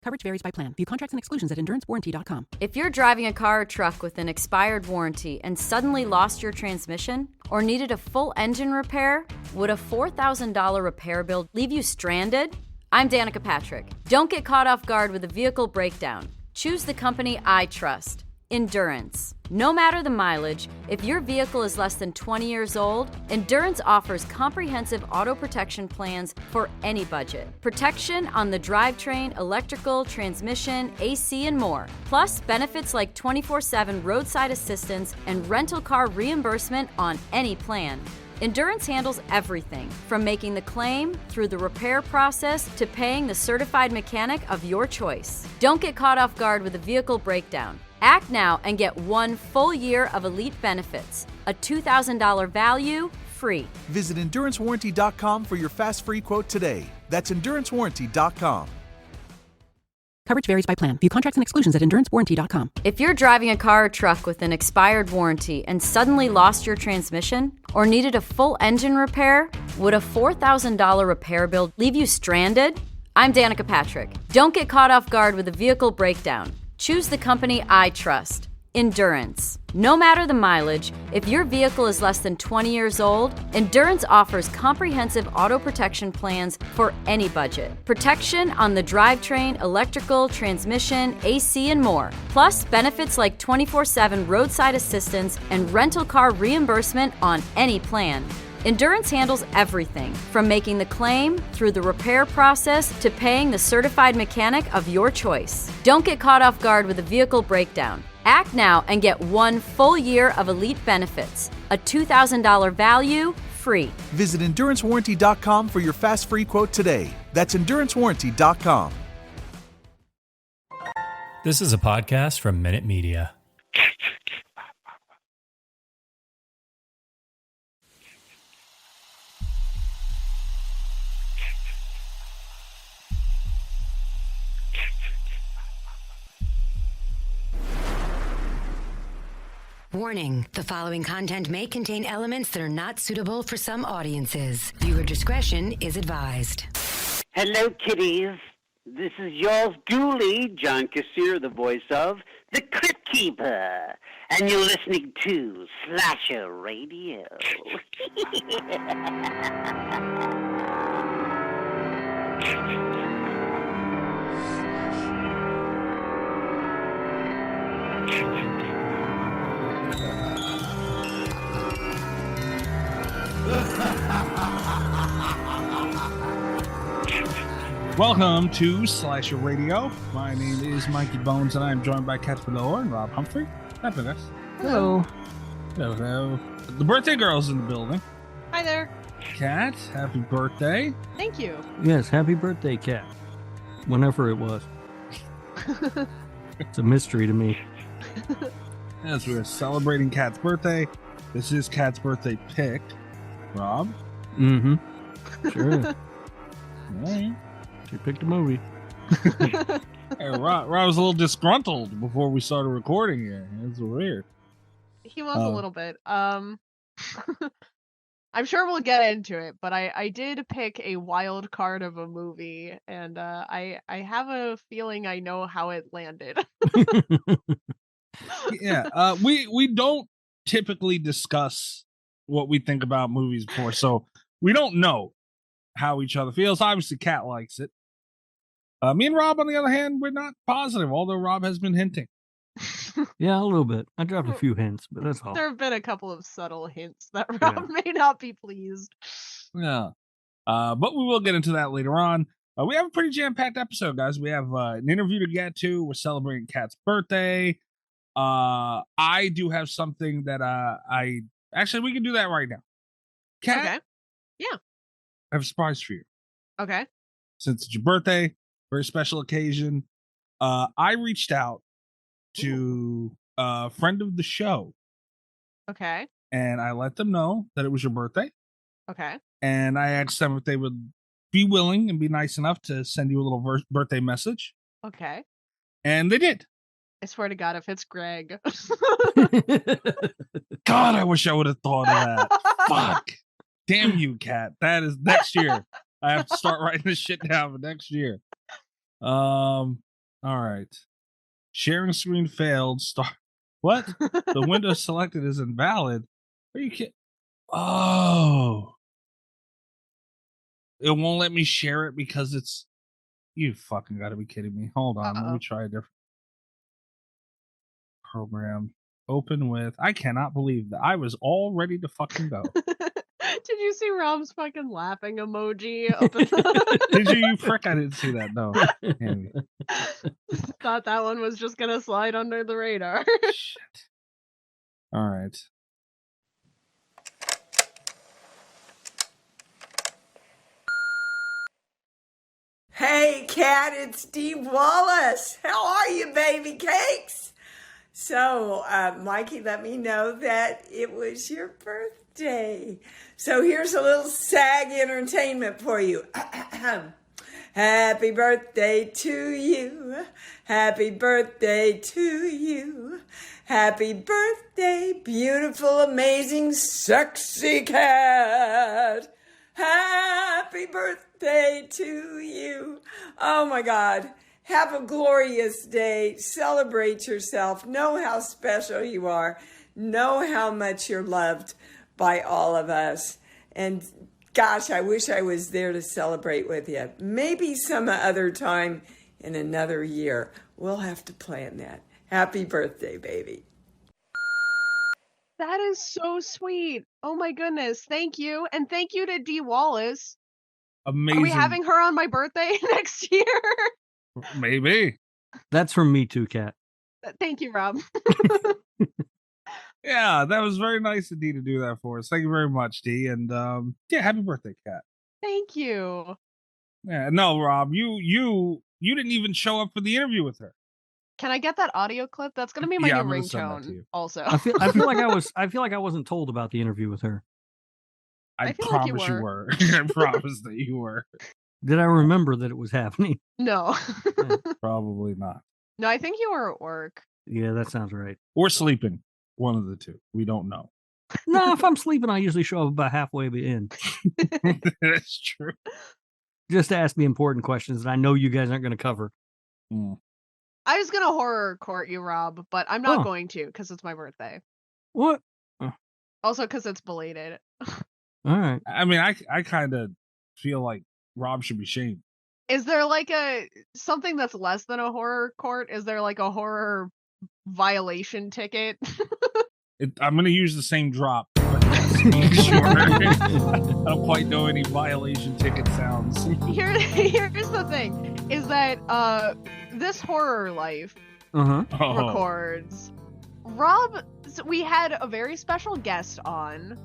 Coverage varies by plan. View contracts and exclusions at endurancewarranty.com. If you're driving a car or truck with an expired warranty and suddenly lost your transmission or needed a full engine repair, would a $4,000 repair bill leave you stranded? I'm Danica Patrick. Don't get caught off guard with a vehicle breakdown. Choose the company I trust. Endurance. No matter the mileage, if your vehicle is less than 20 years old, Endurance offers comprehensive auto protection plans for any budget. Protection on the drivetrain, electrical, transmission, AC, and more. Plus, benefits like 24/7 roadside assistance and rental car reimbursement on any plan. Endurance handles everything, from making the claim, through the repair process, to paying the certified mechanic of your choice. Don't get caught off guard with a vehicle breakdown. Act now and get 1 full year of elite benefits. A $2,000 value, free. Visit EnduranceWarranty.com for your fast free quote today. That's EnduranceWarranty.com. Coverage varies by plan. View contracts and exclusions at endurancewarranty.com. If you're driving a car or truck with an expired warranty and suddenly lost your transmission or needed a full engine repair, would a $4,000 repair bill leave you stranded? I'm Danica Patrick. Don't get caught off guard with a vehicle breakdown. Choose the company I trust. Endurance. No matter the mileage, if your vehicle is less than 20 years old, Endurance offers comprehensive auto protection plans for any budget. Protection on the drivetrain, electrical, transmission, AC, and more. Plus, benefits like 24/7 roadside assistance and rental car reimbursement on any plan. Endurance handles everything, from making the claim, through the repair process, to paying the certified mechanic of your choice. Don't get caught off guard with a vehicle breakdown. Act now and get 1 full year of elite benefits. A $2,000 value, free. Visit EnduranceWarranty.com for your fast free quote today. That's EnduranceWarranty.com. This is a podcast from Minute Media. Warning, the following content may contain elements that are not suitable for some audiences. Viewer discretion is advised. Hello, kiddies. This is yours duly, John Kassir, the voice of The Crypt Keeper. And you're listening to Slasher Radio. Welcome to Slasher Radio. My name is Mikey Bones, and I am joined by Kat Belower and Rob Humphrey. Happiness. Hello. Hello. The birthday girl's in the building. Hi there. Kat, happy birthday. Thank you. Yes, happy birthday, Kat. Whenever it was. It's a mystery to me. As we're celebrating Kat's birthday, this is Kat's birthday pick. Rob? Mm-hmm. Sure. All right. She picked a movie. Hey, Rob was a little disgruntled before we started recording here. It's weird. He was a little bit. I'm sure we'll get into it, but I did pick a wild card of a movie, and I have a feeling I know how it landed. Yeah, we don't typically discuss what we think about movies before, so we don't know how each other feels. Obviously, Kat likes it. Me and Rob, on the other hand, we're not positive, although Rob has been hinting. Yeah, a little bit. I dropped a few hints, but that's all. There have been a couple of subtle hints that Rob may not be pleased. Yeah. But we will get into that later on. We have a pretty jam-packed episode, guys. We have an interview to get to. We're celebrating Kat's birthday. I do have something that actually, we can do that right now. Kat, Okay. Yeah. I have a surprise for you. Okay. Since it's your birthday, very special occasion, I reached out to a friend of the show, Okay. and I let them know that it was your birthday, Okay. and I asked them if they would be willing and be nice enough to send you a little birthday message, Okay. and they did. I swear to God, if it's Greg. God, I wish I would have thought of that. Fuck. Damn you, Kat. That is next year. I have to start writing this shit down for next year. All right. Sharing screen failed. What? The window selected is invalid. Are you kidding? Oh. It won't let me share it because it's... You fucking gotta be kidding me. Hold on. Let me try a different program. Open with... I cannot believe that. I was all ready to fucking go. Did you see Rob's fucking laughing emoji? Did you? You prick. I didn't see that. No. Thought that one was just gonna slide under the radar. Shit. All right. Hey, Cat, it's Dee Wallace. How are you, baby cakes? So, Mikey let me know that it was your birthday. So here's a little SAG entertainment for you. Happy birthday to you. Happy birthday to you. Happy birthday, beautiful, amazing, sexy cat. Happy birthday to you. Oh my God. Have a glorious day. Celebrate yourself. Know how special you are. Know how much you're loved by all of us. And gosh, I wish I was there to celebrate with you. Maybe some other time in another year. We'll have to plan that. Happy birthday, baby. That is so sweet. Oh my goodness. Thank you. And thank you to Dee Wallace. Amazing. Are we having her on my birthday next year? Maybe. That's from me too, Kat. Thank you, Rob. Yeah, that was very nice of Dee to do that for us. Thank you very much, Dee. And yeah, happy birthday, Kat. Thank you. Yeah, no, Rob, you didn't even show up for the interview with her. Can I get that audio clip? That's gonna be my Yeah, new I'm gonna send that to ringtone. you. Also, I feel like I wasn't told about the interview with her. I feel like promise you you were. I promise that you were. Did I remember that it was happening? no. Probably not. No, I think you were at work. Yeah, that sounds right. Or sleeping. One of the two. We don't know. No, if I'm sleeping, I usually show up about halfway in. That's true. Just to ask the important questions that I know you guys aren't going to cover. Mm. I was gonna horror court you, Rob, but I'm not going to because it's my birthday. What? Also, because it's belated. All right. I mean, I kind of feel like Rob should be shamed. Is there like something that's less than a horror court? Is there like a horror violation ticket? I'm going to use the same drop. But sure. I don't quite know any violation ticket sounds. Here's the thing: is that this Horror Life records. Rob, we had a very special guest on,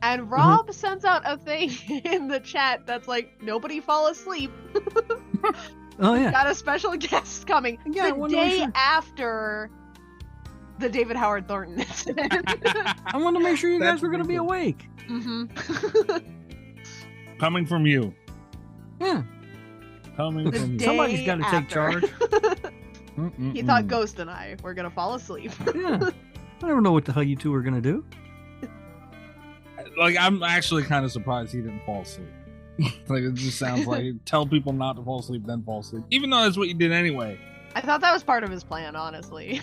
and Rob sends out a thing in the chat that's like, "Nobody fall asleep." Oh yeah, got a special guest coming the day after the David Howard Thornton incident. I want to make sure you guys were going to be awake. Coming from you. Yeah. Coming from you. Somebody's got to take charge. He thought Ghost and I were going to fall asleep. Yeah. I never know what the hell you two are going to do. Like, I'm actually kind of surprised he didn't fall asleep. Like, it just sounds like tell people not to fall asleep, then fall asleep. Even though that's what you did anyway. I thought that was part of his plan, honestly.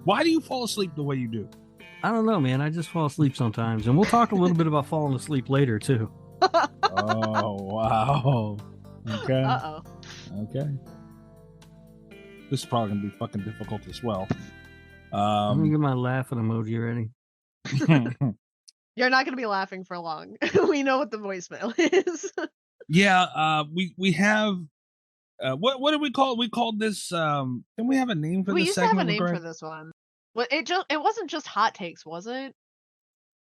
Why do you fall asleep the way you do? I don't know, man. I just fall asleep sometimes. And we'll talk a little bit about falling asleep later, too. Oh, wow. Okay. Uh-oh. Okay. This is probably going to be fucking difficult as well. I'm going to get my laughing emoji ready. You're not going to be laughing for long. We know what the voicemail is. Yeah, we have... what did we call it? We called this... Can we have a name for this segment? We used to have a name for this one. Well, it wasn't just hot takes, was it?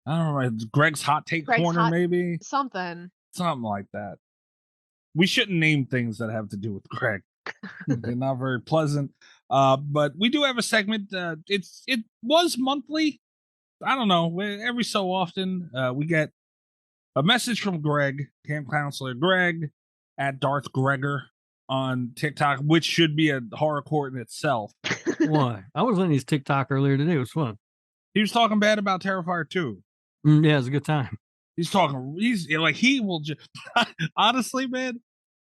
I don't know. Greg's Hot Take Corner, maybe? Something like that. We shouldn't name things that have to do with Greg. They're not very pleasant. But we do have a segment. It was monthly. I don't know. Every so often, we get a message from Greg, camp counselor Greg, at Darth Gregor on TikTok, which should be a horror court in itself. Why? I was on his TikTok earlier today. It was fun. He was talking bad about Terrifier 2. Yeah, it was a good time. He will just honestly, man,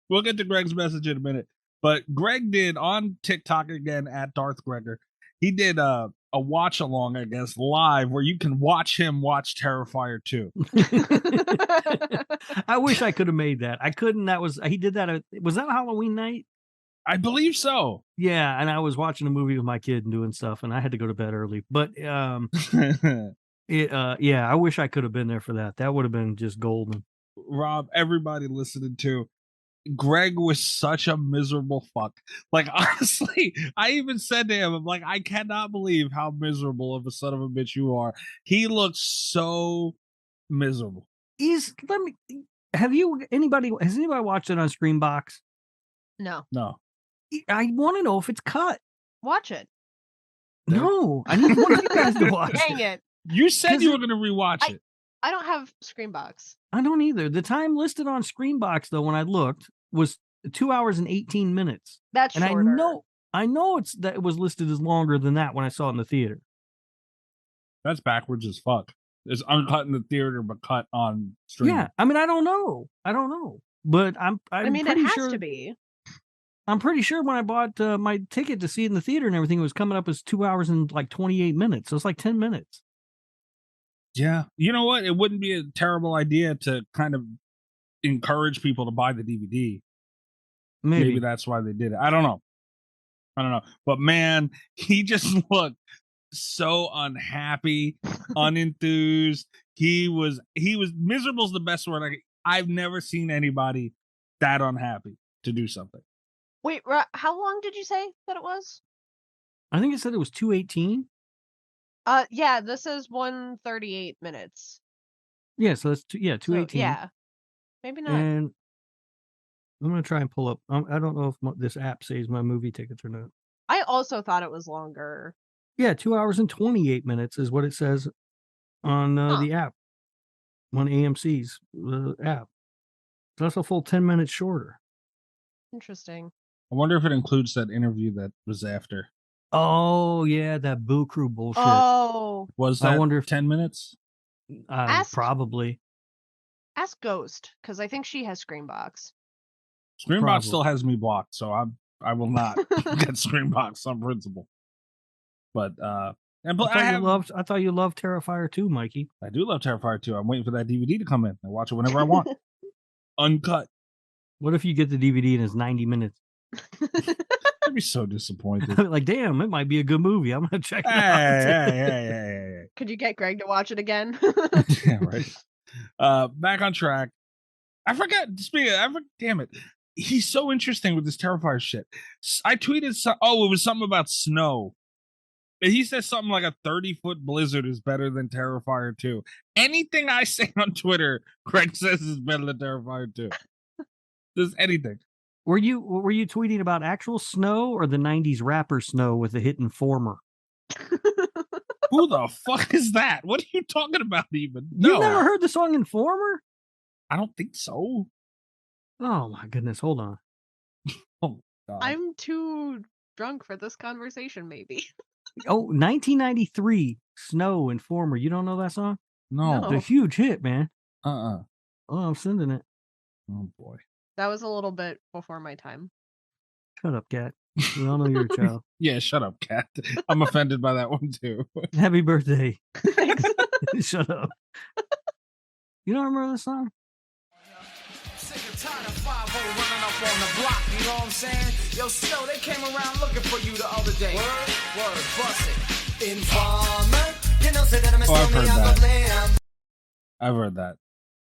we'll get to Greg's message in a minute. But Greg did on TikTok again at Darth Gregor. He did a watch along, I guess, live where you can watch him watch Terrifier 2. I wish I could have made that. I couldn't. He did that. Was that Halloween night? I believe so. Yeah, and I was watching a movie with my kid and doing stuff, and I had to go to bed early. But yeah, I wish I could have been there for that. That would have been just golden. Rob, everybody listening to, Greg was such a miserable fuck. Like, honestly, I even said to him, I'm like, I cannot believe how miserable of a son of a bitch you are. He looks so miserable. Has anybody watched it on Screambox? No. I want to know if it's cut. Watch it. No, I need one of you guys to watch Dang it. You said you were going to rewatch it. I don't have Screambox. I don't either. The time listed on Screambox, though, when I looked, was 2 hours and 18 minutes. That's shorter. And I know it was listed as longer than that when I saw it in the theater. That's backwards as fuck. It's uncut in the theater, but cut on streaming. Yeah, I mean, I don't know, but I'm it pretty has sure to be. I'm pretty sure when I bought my ticket to see it in the theater and everything, it was coming up as 2 hours and like 28 minutes. So it's like 10 minutes. Yeah. You know what? It wouldn't be a terrible idea to kind of encourage people to buy the DVD. Maybe that's why they did it. I don't know. But man, he just looked so unhappy, unenthused. He was miserable is the best word. I've never seen anybody that unhappy to do something. Wait, how long did you say that it was? I think it said it was 2:18. Yeah, this is 1:38 minutes. Yeah, so that's 2:18. So, yeah, maybe not. And I'm gonna try and pull up. I don't know if this app saves my movie tickets or not. I also thought it was longer. Yeah, 2 hours and 28 minutes is what it says on the app, on AMC's app. So that's a full 10 minutes shorter. Interesting. I wonder if it includes that interview that was after. Oh, yeah, that Boo Crew bullshit. Oh. Was that, I wonder if 10 minutes? Probably. Ask Ghost, because I think she has Screambox. Screambox still has me blocked, so I will not get Screambox on principle. But I thought you loved Terrifier 2, Mikey. I do love Terrifier 2. I'm waiting for that DVD to come in. I watch it whenever I want. Uncut. What if you get the DVD and it's 90 minutes? I'd be so disappointed. Like, damn, it might be a good movie. I'm gonna check it out. Hey. Could you get Greg to watch it again? Yeah, right. Back on track. I forgot. Damn it. He's so interesting with this Terrifier shit. I tweeted it was something about snow. He says something like a 30-foot blizzard is better than Terrifier 2. Anything I say on Twitter, Greg says is better than Terrifier 2. Just anything. Were you tweeting about actual snow or the 90s rapper Snow with the hit Informer? Who the fuck is that? What are you talking about even? No. You've never heard the song Informer? I don't think so. Oh my goodness, hold on. Oh God. I'm too drunk for this conversation, maybe. 1993, Snow, Informer. You don't know that song? No. It's a huge hit, man. Oh, I'm sending it. Oh boy. That was a little bit before my time. Shut up, Cat. We all know you're a child. Yeah, shut up, Cat. I'm offended by that one too. Happy birthday. Shut up. You don't remember this song? Sick and tired of 5-0 running up on the block, you know what I'm saying? Yo, Snow, they came around looking for you the other day. Word, bust it. Informer, you know, say that I'm I've heard that.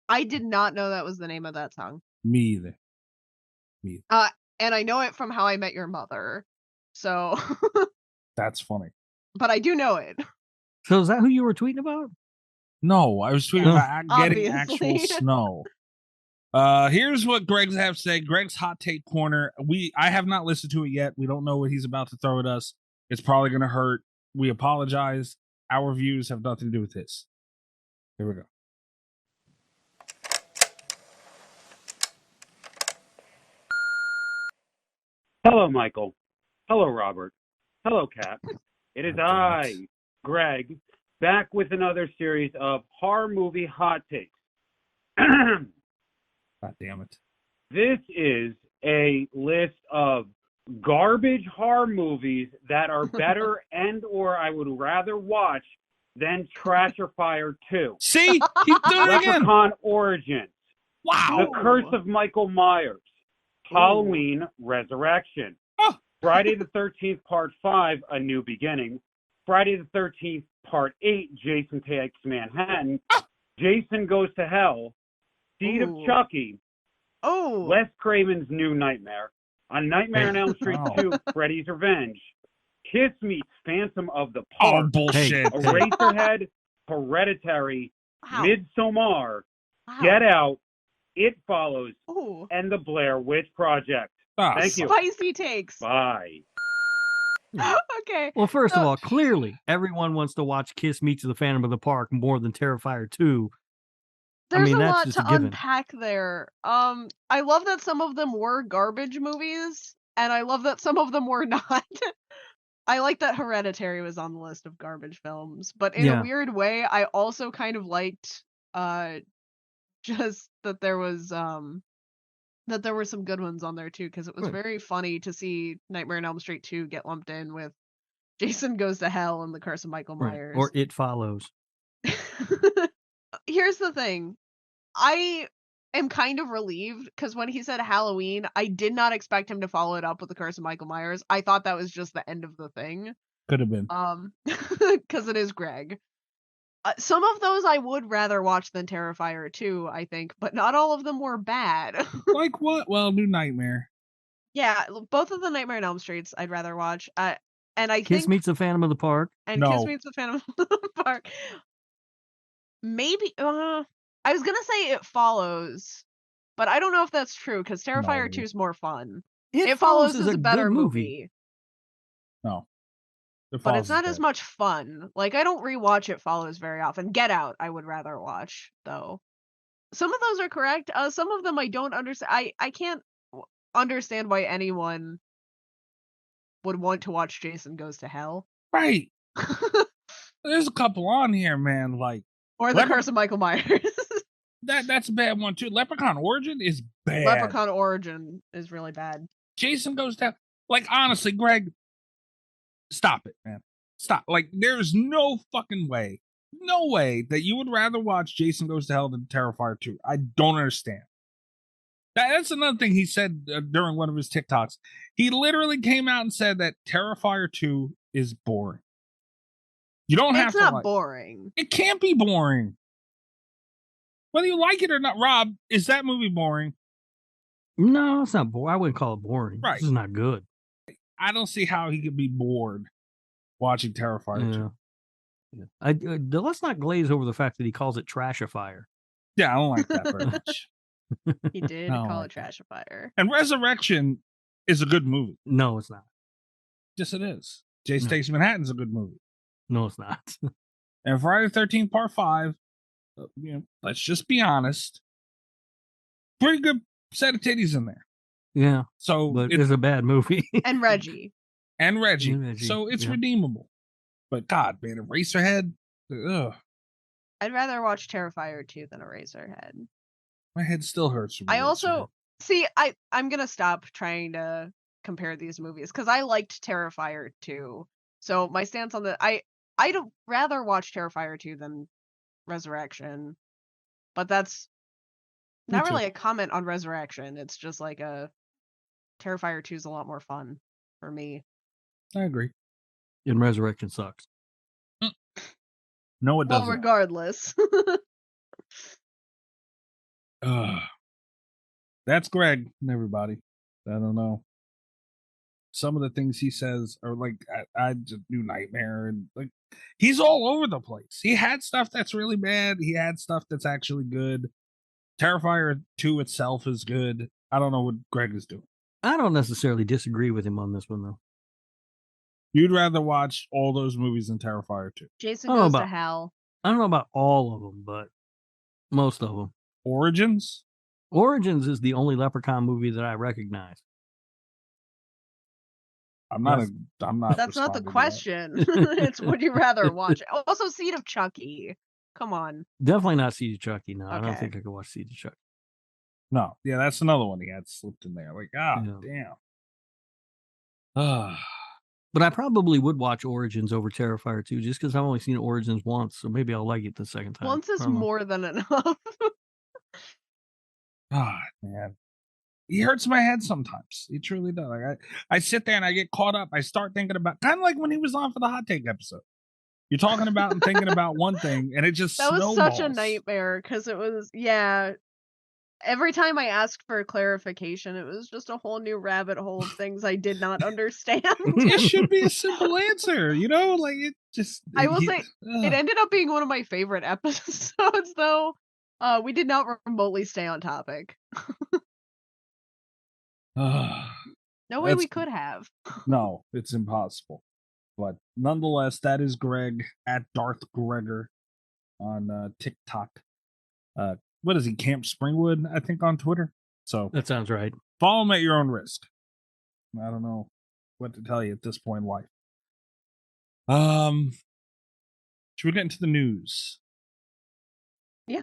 I did not know that was the name of that song. Me either. And I know it from How I Met Your Mother. So that's funny. But I do know it. So is that who you were tweeting about? No, I was tweeting about getting actual snow. Here's what Greg's have to say. Greg's hot take corner. I have not listened to it yet. We don't know what he's about to throw at us. It's probably gonna hurt. We apologize. Our views have nothing to do with this. Here we go. Hello, Michael. Hello, Robert. Hello, Kat. It is I, Greg, back with another series of horror movie hot takes. God damn it. This is a list of garbage horror movies that are better and or I would rather watch than Trasher Fire 2. See? He's doing it again. Leprechaun Origins. Wow. The Curse of Michael Myers. Halloween Resurrection. Oh. Friday the 13th, Part 5, A New Beginning. Friday the 13th, Part 8, Jason Takes Manhattan. Jason Goes to Hell. Seed of Chucky. Wes Craven's New Nightmare. On Nightmare on Elm Street 2, Freddy's Revenge. Kiss Meets Phantom of the Park. Oh, bullshit. Eraserhead, Hereditary, Midsommar, Get Out, It Follows, and The Blair Witch Project. Thank you. Spicy takes. Bye. Okay. Well, first of all, clearly everyone wants to watch Kiss Meets the Phantom of the Park more than Terrifier 2. There's a that's lot just to a given. unpack there. I love that some of them were garbage movies, and I love that some of them were not. I like that Hereditary was on the list of garbage films, but in a weird way, I also kind of liked just that there was that there were some good ones on there too, because it was very funny to see Nightmare on Elm Street 2 get lumped in with Jason Goes to Hell and The Curse of Michael Myers. Or It Follows. Here's the thing. I am kind of relieved because when he said Halloween, I did not expect him to follow it up with The Curse of Michael Myers. I thought that was just the end of the thing. Could have been. Because it is Greg. Some of those I would rather watch than Terrifier 2, I think, but not all of them were bad. Like what? Well, New Nightmare. Yeah, both of the Nightmare on Elm Streets I'd rather watch. And I Kiss think... Meets the Phantom of the Park. And Kiss Meets the Phantom of the Park. Maybe... I was gonna say It Follows, but I don't know if that's true because Terrifier 2 is more fun. It Follows is a better movie. No. But it's not as much fun. Like, I don't rewatch It Follows very often. Get Out, I would rather watch, though. Some of those are correct. Some of them I don't understand. I can't understand why anyone would want to watch Jason Goes to Hell. Right. There's a couple on here, man. Like, or The Curse of Michael Myers. That's a bad one too. Leprechaun Origin is bad. Leprechaun Origin is really bad. Jason Goes to Hell. Like, honestly, Greg, stop it, man. Stop. Like, there's no fucking way, no way that you would rather watch Jason Goes to Hell than Terrifier 2. I don't understand. That's another thing he said during one of his TikToks. He literally came out and said that Terrifier 2 is boring. You don't have to. It's not boring. It can't be boring. Whether you like it or not, Rob, is that movie boring? No, it's not boring. I wouldn't call it boring. Right. This is not good. I don't see how he could be bored watching Terrifier 2. Yeah. Let's not glaze over the fact that he calls it Trashifier. Yeah, I don't like that very much. He did call it Trashifier. And Resurrection is a good movie. No, it's not. Yes, it is. Jason Takes Manhattan's a good movie. No, it's not. And Friday the 13th, Part 5, let's just be honest, pretty good set of titties in there. Yeah. So but it's a bad movie. And Reggie. And Reggie. So it's redeemable. But God, man, Eraserhead. Ugh. I'd rather watch Terrifier 2 than Eraserhead. My head still hurts. From I also see. I'm gonna stop trying to compare these movies because I liked Terrifier 2. So my stance on I'd rather watch Terrifier 2 than Resurrection, but that's not really a comment on Resurrection. It's just like Terrifier 2 is a lot more fun for me. I agree. And Resurrection sucks. No, it doesn't. Well, regardless. That's Greg and everybody. I don't know. Some of the things he says are like, I just New Nightmare, and like he's all over the place. He had stuff that's really bad. He had stuff that's actually good. Terrifier 2 itself is good. I don't know what Greg is doing. I don't necessarily disagree with him on this one, though. You'd rather watch all those movies than Terrifier 2. Jason Goes to Hell. I don't know about all of them, but most of them. Origins? Origins is the only Leprechaun movie that I recognize. I'm not. That's not the question. It's would you rather watch? Also, Seed of Chucky. Come on. Definitely not Seed of Chucky. No, okay. I don't think I could watch Seed of Chucky. No, yeah, that's another one he had slipped in there. Like, damn. But I probably would watch Origins over Terrifier 2 just because I've only seen Origins once, so maybe I'll like it the second time. Once is more than enough. God, man. He hurts my head sometimes. He truly does. Like I sit there and I get caught up. I start thinking about, kind of like when he was on for the Hot Take episode. You're talking about and thinking about one thing, and it just That was snowballs. such a nightmare because it was, yeah. Every time I asked for clarification, it was just a whole new rabbit hole of things I did not understand. It should be a simple answer, you know? Like, it just... I will say, it ended up being one of my favorite episodes, though. We did not remotely stay on topic. No way we could have. No, it's impossible. But nonetheless, that is Greg at Darth Gregor on TikTok. What is he? Camp Springwood, I think, on Twitter. So that sounds right. Follow him at your own risk. I don't know what to tell you at this point in life. Should we get into the news? Yeah.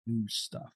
News stuff.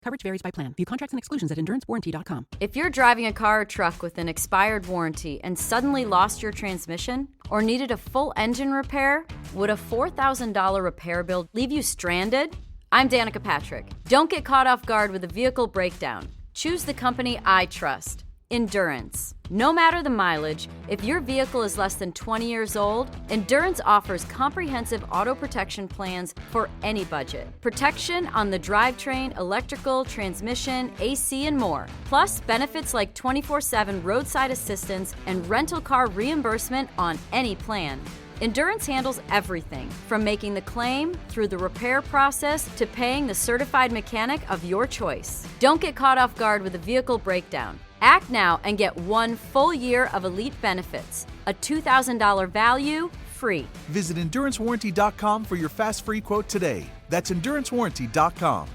Coverage varies by plan. View contracts and exclusions at endurancewarranty.com. If you're driving a car or truck with an expired warranty and suddenly lost your transmission or needed a full engine repair, would a $4,000 repair bill leave you stranded? I'm Danica Patrick. Don't get caught off guard with a vehicle breakdown. Choose the company I trust. Endurance. No matter the mileage, if your vehicle is less than 20 years old, Endurance offers comprehensive auto protection plans for any budget. Protection on the drivetrain, electrical, transmission, AC, and more. Plus, benefits like 24/7 roadside assistance and rental car reimbursement on any plan. Endurance handles everything, from making the claim, through the repair process, to paying the certified mechanic of your choice. Don't get caught off guard with a vehicle breakdown. Act now and get 1 full year of elite benefits. A $2,000 value, free. Visit EnduranceWarranty.com for your fast free quote today. That's EnduranceWarranty.com.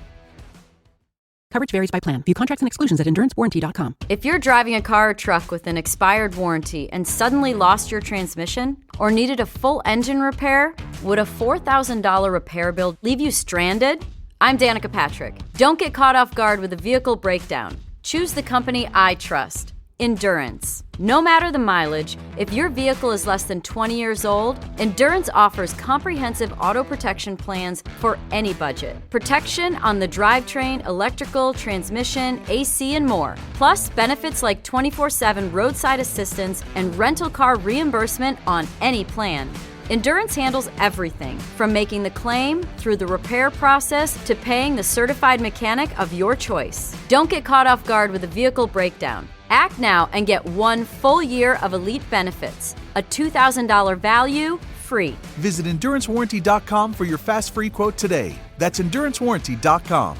Coverage varies by plan. View contracts and exclusions at endurancewarranty.com. If you're driving a car or truck with an expired warranty and suddenly lost your transmission or needed a full engine repair, would a $4,000 repair bill leave you stranded? I'm Danica Patrick. Don't get caught off guard with a vehicle breakdown. Choose the company I trust. Endurance. No matter the mileage, if your vehicle is less than 20 years old, Endurance offers comprehensive auto protection plans for any budget. Protection on the drivetrain, electrical, transmission, AC, and more. Plus, benefits like 24/7 roadside assistance and rental car reimbursement on any plan. Endurance handles everything, from making the claim, through the repair process, to paying the certified mechanic of your choice. Don't get caught off guard with a vehicle breakdown. Act now and get 1 full year of elite benefits. A $2,000 value, free. Visit EnduranceWarranty.com for your fast free quote today. That's EnduranceWarranty.com.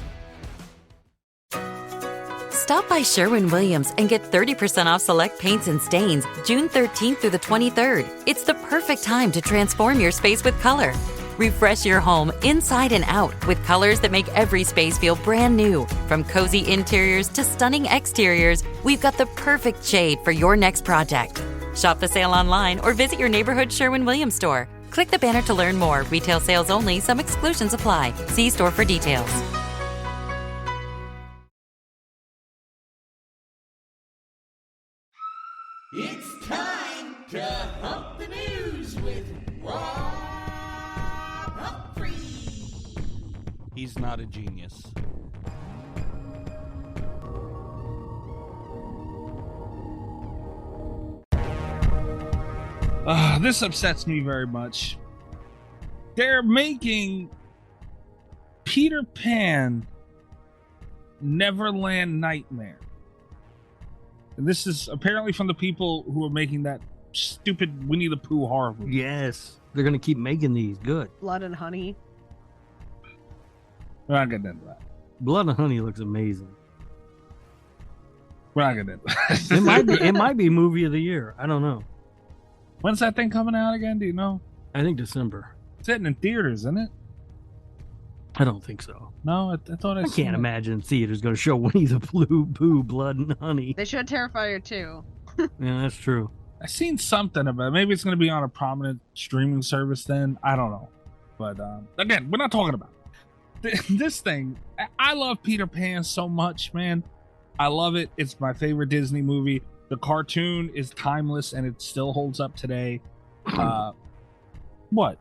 Stop by Sherwin-Williams and get 30% off select paints and stains June 13th through the 23rd. It's the perfect time to transform your space with color. Refresh your home inside and out with colors that make every space feel brand new. From cozy interiors to stunning exteriors, we've got the perfect shade for your next project. Shop the sale online or visit your neighborhood Sherwin-Williams store. Click the banner to learn more. Retail sales only. Some exclusions apply. See store for details. It's time to hump the news with Rob Humphrey. He's not a genius. This upsets me very much. They're making Peter Pan Neverland Nightmare. And this is apparently from the people who are making that stupid Winnie the Pooh horror movie. Yes. They're going to keep making these. Good. Blood and Honey. We're not getting into that. Blood and Honey looks amazing. We're not getting into that. It might be movie of the year. I don't know. When's that thing coming out again? Do you know? I think December. It's hitting in theaters, isn't it? I don't think so. No, I thought I can't imagine theaters going to show Winnie the Pooh, Blood and Honey. They should Terrifier too. Yeah, that's true. I've seen something about it. Maybe it's going to be on a prominent streaming service then. I don't know. But again, we're not talking about it. This thing. I love Peter Pan so much, man. I love it. It's my favorite Disney movie. The cartoon is timeless and it still holds up today. What?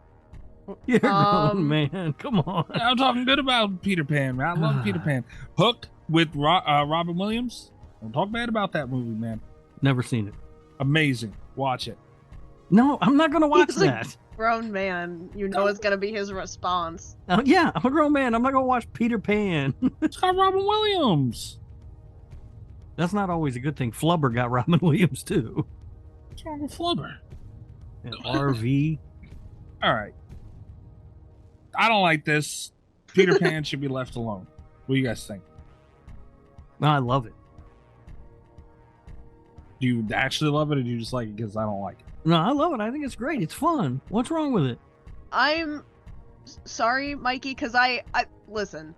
You're grown, man. Come on. I'm talking good about Peter Pan, man. I love Peter Pan. Hook with Robin Williams. Don't talk bad about that movie, man. Never seen it. Amazing. Watch it. No, I'm not going to watch that. A grown man. You know it's going to be his response. Yeah, I'm a grown man. I'm not going to watch Peter Pan. It's got Robin Williams. That's not always a good thing. Flubber got Robin Williams, too. What's wrong with Flubber? And RV. All right. I don't like this. Peter Pan should be left alone. What do you guys think? No, I love it. Do you actually love it, or do you just like it because I don't like it? No, I love it. I think it's great. It's fun. What's wrong with it? I'm sorry, Mikey, because I listen.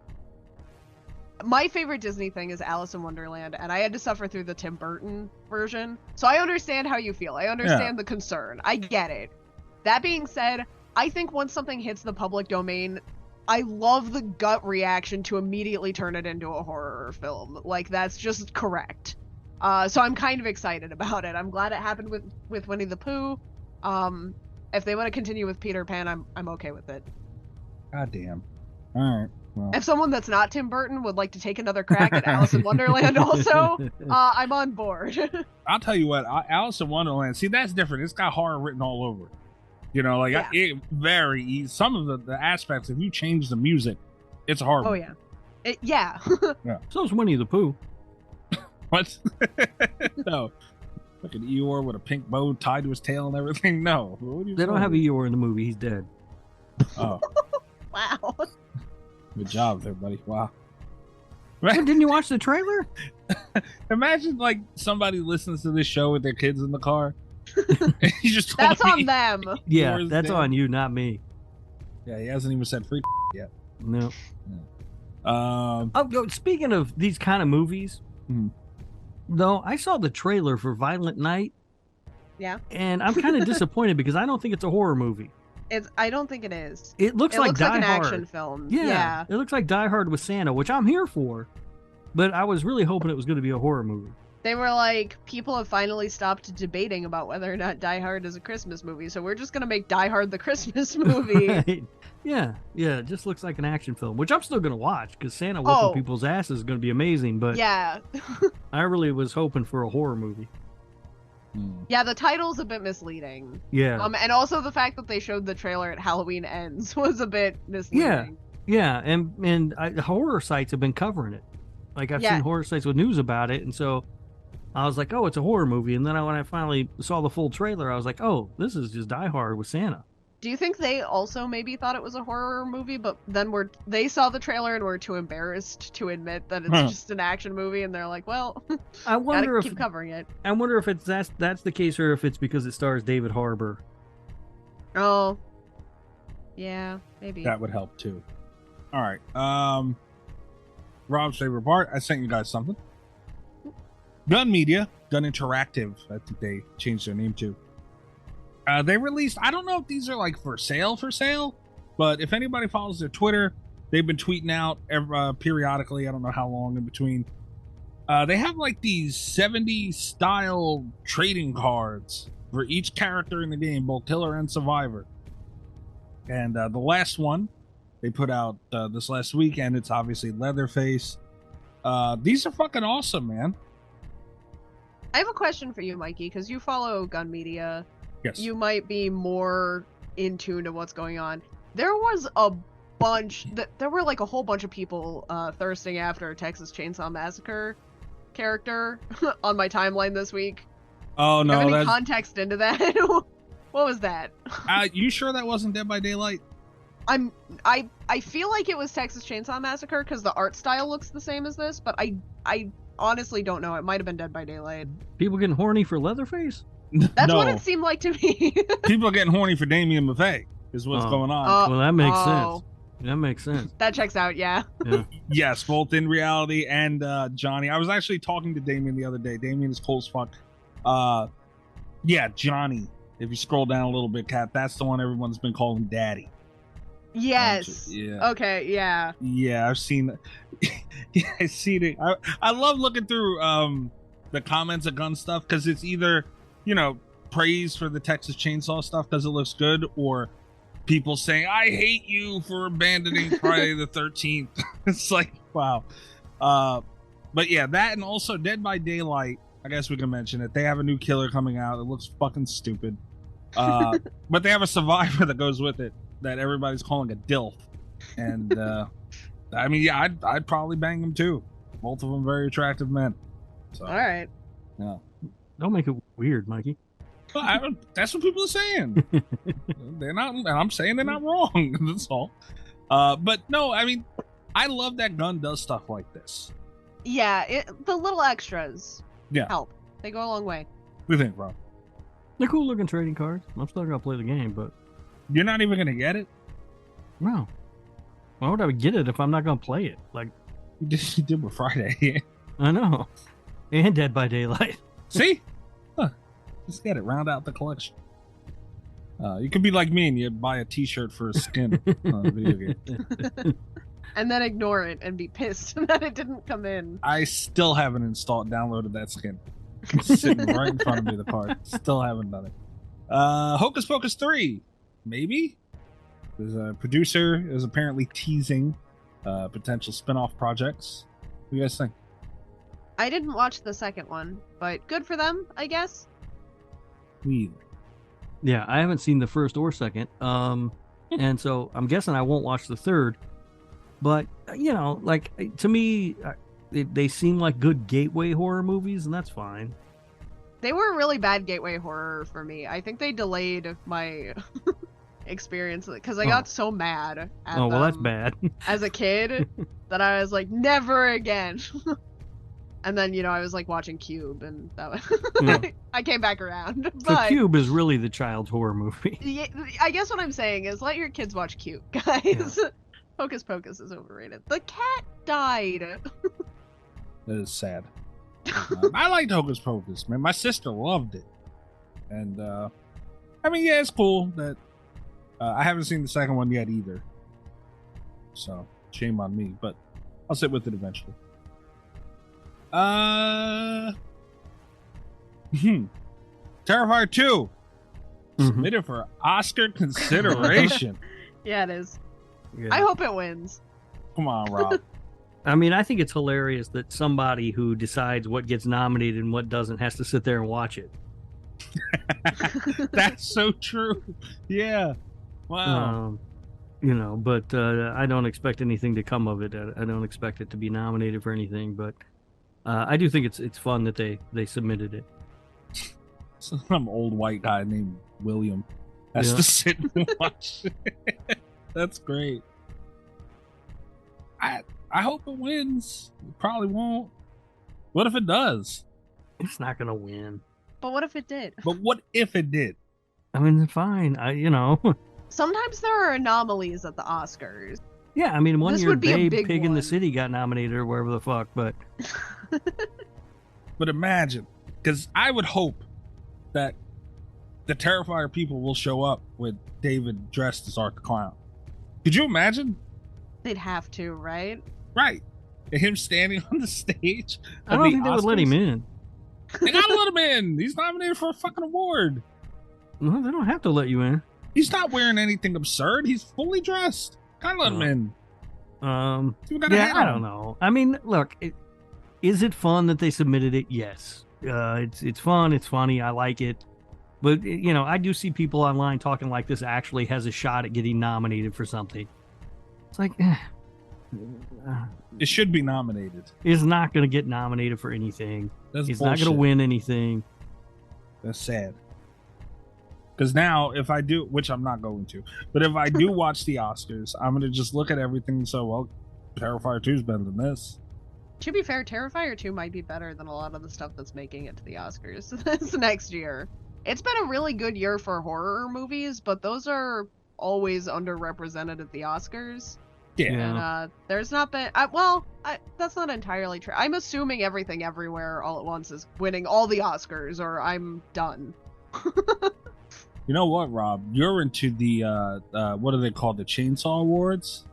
My favorite Disney thing is Alice in Wonderland, and I had to suffer through the Tim Burton version. So I understand how you feel. I understand the concern. I get it. That being said, I think once something hits the public domain, I love the gut reaction to immediately turn it into a horror film. Like, that's just correct. So I'm kind of excited about it. I'm glad it happened with Winnie the Pooh. If they want to continue with Peter Pan, I'm okay with it. God damn. All right. Well. If someone that's not Tim Burton would like to take another crack at Alice in Wonderland also, I'm on board. I'll tell you what, Alice in Wonderland, see, that's different. It's got horror written all over it. You know, like, some of the aspects, if you change the music, it's a horror. Oh, yeah. Yeah. So is Winnie the Pooh. What? No. Like an Eeyore with a pink bow tied to his tail and everything? No. They don't have Eeyore in the movie. He's dead. Oh. Wow. Good job there, buddy. Wow. Didn't you watch the trailer? Imagine, like, somebody listens to this show with their kids in the car. You just That's on them. Yeah, that's on you, not me. Yeah, he hasn't even said free yet. No. Speaking of these kind of movies, though, I saw the trailer for Violent Night. Yeah. And I'm kind of disappointed because I don't think it's a horror movie. I don't think it is. It looks like Die an Hard. action film. Yeah. It looks like Die Hard with Santa, which I'm here for. But I was really hoping it was going to be a horror movie. They were like, people have finally stopped debating about whether or not Die Hard is a Christmas movie, so we're just going to make Die Hard the Christmas movie. Right. Yeah, it just looks like an action film, which I'm still going to watch because Santa whooping people's asses is going to be amazing, but yeah. I really was hoping for a horror movie. Yeah, the title's a bit misleading. Yeah. And also the fact that they showed the trailer at Halloween Ends was a bit misleading. Yeah, and horror sites have been covering it. Like, I've seen horror sites with news about it, and so I was like, oh, it's a horror movie. And then when I finally saw the full trailer, I was like, oh, this is just Die Hard with Santa. Do you think they also maybe thought it was a horror movie, but then they saw the trailer and were too embarrassed to admit that it's just an action movie, and they're like, well, I wonder keep covering it. I wonder if that's the case, or if it's because it stars David Harbour. Oh, yeah, maybe that would help too. All right, Rob's favorite part. I sent you guys something. Gun Media, Gun Interactive, I think they changed their name to. They released, I don't know if these are like for sale, but if anybody follows their Twitter, they've been tweeting out periodically. I don't know how long in between. They have like these 70s style trading cards for each character in the game, both Killer and Survivor. And the last one they put out this last weekend, it's obviously Leatherface. These are fucking awesome, man. I have a question for you, Mikey, because you follow Gun Media. Yes. You might be more in tune to what's going on. There was there were like a whole bunch of people thirsting after a Texas Chainsaw Massacre character on my timeline this week. Oh, no. Do you have any context into that? What was that? You sure that wasn't Dead by Daylight? I feel like it was Texas Chainsaw Massacre because the art style looks the same as this, but I honestly don't know. It might have been Dead by Daylight. People getting horny for Leatherface? That's what it seemed like to me. People are getting horny for Damien Maffei is what's going on. Well, that makes sense. That makes sense. That checks out, yeah. Yes, both in reality and Johnny. I was actually talking to Damien the other day. Damien is cool as fuck. Yeah, Johnny. If you scroll down a little bit, Kat, that's the one everyone's been calling Daddy. Yes. Yeah. Okay, yeah. Yeah, I've seen it. Yeah, I've seen it. I love looking through the comments of gun stuff, because it's either, praise for the Texas Chainsaw stuff because it looks good, or people saying, I hate you for abandoning Friday the 13th. It's like, wow. But yeah, that, and also Dead by Daylight, I guess we can mention it. They have a new killer coming out. It looks fucking stupid. But they have a survivor that goes with it that everybody's calling a DILF. And I mean, yeah, I'd probably bang them too. Both of them very attractive men. So, all right. Yeah. Don't make it weird, Mikey. Well, that's what people are saying. They're not, and I'm saying they're not wrong. That's all. But no, I mean, I love that gun does stuff like this. Yeah, the little extras help. They go a long way. What do you think, Rob? They're cool looking trading cards. I'm still gonna play the game, but you're not even gonna get it. No. Why would I get it if I'm not gonna play it? Like you did with Friday. I know. And Dead by Daylight. See? Huh. Just get it. Round out the collection. You could be like me and you buy a T-shirt for a skin on a video game. And then ignore it and be pissed that it didn't come in. I still haven't downloaded that skin. It's sitting right in front of me, the card. Still haven't done it. Hocus Pocus 3. Maybe? There's a producer is apparently teasing potential spin-off projects. What do you guys think? I didn't watch the second one, but good for them, I guess. Me either. Yeah, I haven't seen the first or second. And so I'm guessing I won't watch the third. But, like, to me, they seem like good gateway horror movies, and that's fine. They were really bad gateway horror for me. I think they delayed my experience because I got so mad at them that's bad. As a kid that I was like, never again. And then, I was like watching Cube, and that was I came back around. But Cube is really the child's horror movie. Yeah, I guess what I'm saying is let your kids watch Cube, guys. Yeah. Hocus Pocus is overrated. The cat died. That is sad. I liked Hocus Pocus, man. My sister loved it. And, I mean, yeah, it's cool that I haven't seen the second one yet either. So, shame on me, but I'll sit with it eventually. Terrifier 2 submitted for Oscar consideration. Yeah, it is. Yeah. I hope it wins. Come on, Rob. I mean, I think it's hilarious that somebody who decides what gets nominated and what doesn't has to sit there and watch it. That's so true. Yeah. Wow. But I don't expect anything to come of it. I don't expect it to be nominated for anything, but I do think it's fun that they submitted it. Some old white guy named William has to sit and watch it. That's great. I hope it wins. It probably won't. What if it does? It's not gonna win. But what if it did? But what if it did? I mean, fine. Sometimes there are anomalies at the Oscars. Yeah, I mean, one this year Babe Pig in the City got nominated or wherever the fuck, but... But imagine, because I would hope that the Terrifier people will show up with David dressed as Art the Clown. Could you imagine? They'd have to, right? Right. And him standing on the stage. I don't think they would let him in. They gotta let him in. He's nominated for a fucking award. No, they don't have to let you in. He's not wearing anything absurd. He's fully dressed. Gotta let him in. I don't know. I mean, look, is it fun that they submitted it? Yes. It's fun. It's funny. I like it. But, I do see people online talking like this actually has a shot at getting nominated for something. It's like, it should be nominated. It's not going to get nominated for anything. That's He's bullshit. not going to win anything. That's sad. Because now, if I do, which I'm not going to, but if I do watch the Oscars, I'm going to just look at everything and say, well, Terrifier 2 is better than this. To be fair, Terrifier 2 might be better than a lot of the stuff that's making it to the Oscars this next year. It's been a really good year for horror movies, but those are always underrepresented at the Oscars. Yeah. And there's not been... that's not entirely true. I'm assuming Everything Everywhere All at Once is winning all the Oscars, or I'm done. You know what, Rob? You're into the, what are they called? The Chainsaw Awards?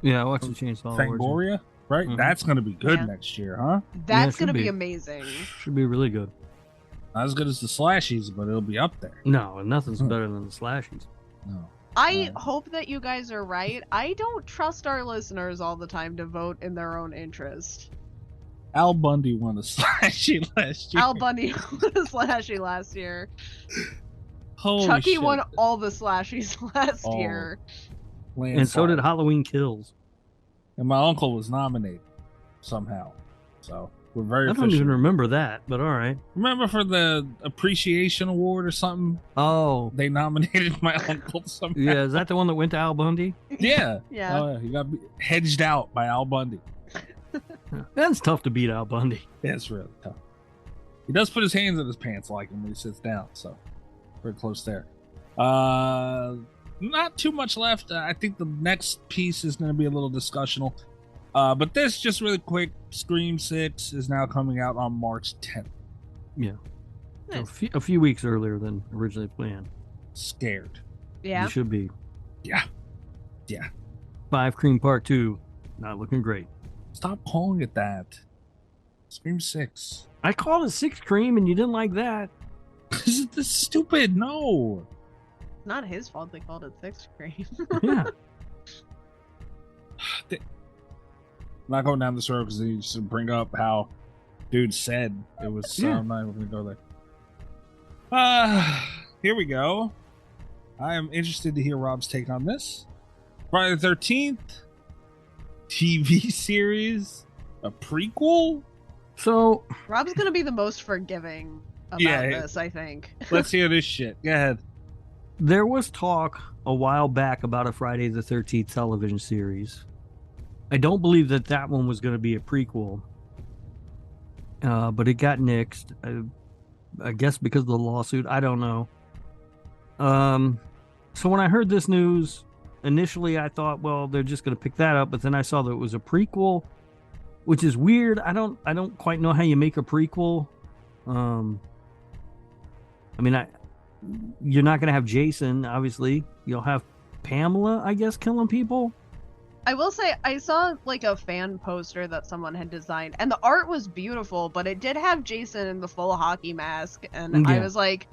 Yeah, I watched the Chainsaw Awards. Fangoria? right? Mhm. That's going to be good Yeah. next year, huh? That's should gonna be be. amazing. Should be really good. Not as good as the slashies, but it'll be up there. No, and nothing's better than the slashies. No. I hope that you guys are right. I don't trust our listeners all the time to vote in their own interest. Al Bundy won the slashie last year. Al Bundy won a slashie last year. Holy Chucky shit. won all the slashies last Oh. year. And so did Halloween Kills. And my uncle was nominated somehow. So we're very I don't official. even remember that, but all right. Remember for the appreciation award or something? Oh, they nominated my uncle somehow. Yeah, is that the one that went to Al Bundy? Yeah. Yeah. Oh, yeah. He got hedged out by Al Bundy. That's tough to beat Al Bundy. Yeah, it's really tough. He does put his hands in his pants like him when he sits down, so very close there. Not too much left. I think the next piece is going to be a little discussional. But this, just really quick, Scream 6 is now coming out on March 10th. Yeah. So a few weeks earlier than originally planned. Scared. Yeah. You should be. Yeah. Yeah. 5 Cream Part 2. Not looking great. Stop calling it that. Scream 6. I called it 6 Cream and you didn't like that. This is stupid. No. It's not his fault they called it Sixth Grade. Yeah. I'm not going down this road because they just bring up how dude said it was. Yeah. I'm not even going to go there. Here we go. I am interested to hear Rob's take on this. Friday the 13th TV series, a prequel. So Rob's gonna be the most forgiving about this, I think. Let's hear this shit. Go ahead. There was talk a while back about a Friday the 13th television series. I don't believe that one was going to be a prequel, but it got nixed. I guess because of the lawsuit. I don't know. So when I heard this news, initially I thought, well, they're just going to pick that up. But then I saw that it was a prequel, which is weird. I don't quite know how you make a prequel. I mean, you're not going to have Jason, obviously. You'll have Pamela, I guess, killing people. I will say I saw like a fan poster that someone had designed, and the art was beautiful, but it did have Jason in the full hockey mask, and I Yeah. was like,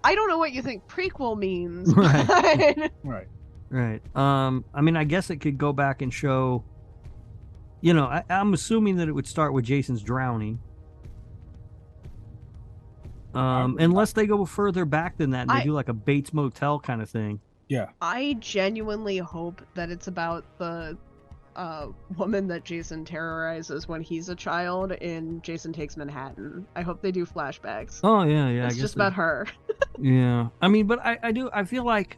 I don't know what you think prequel means. Right. but- Right. Right. I mean, I guess it could go back and show, I'm assuming that it would start with Jason's drowning. Unless they go further back than that and they do like a Bates Motel kind of thing. Yeah. I genuinely hope that it's about the woman that Jason terrorizes when he's a child in Jason Takes Manhattan. I hope they do flashbacks. Oh, yeah. I It's guess just about her. Yeah. I mean, but I feel like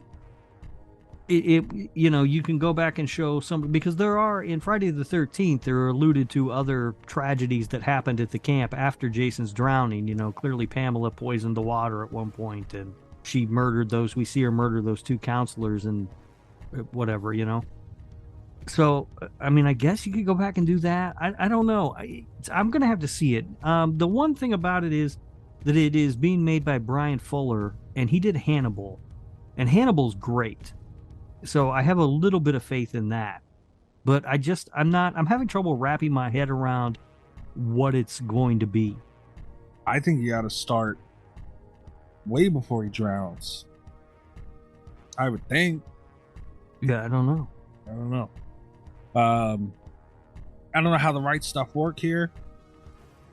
it you can go back and show some, because there are, in Friday the 13th, there are alluded to other tragedies that happened at the camp after Jason's drowning. Clearly Pamela poisoned the water at one point, and we see her murder those 2 counselors and whatever, So, I mean, I guess you could go back and do that. I don't know. I'm going to have to see it. The one thing about it is that it is being made by Brian Fuller, and he did Hannibal. And Hannibal's great. So I have a little bit of faith in that. But I'm having trouble wrapping my head around what it's going to be. I think you got to start way before he drowns. I would think. Yeah, I don't know. I don't know. I don't know how the right stuff work here.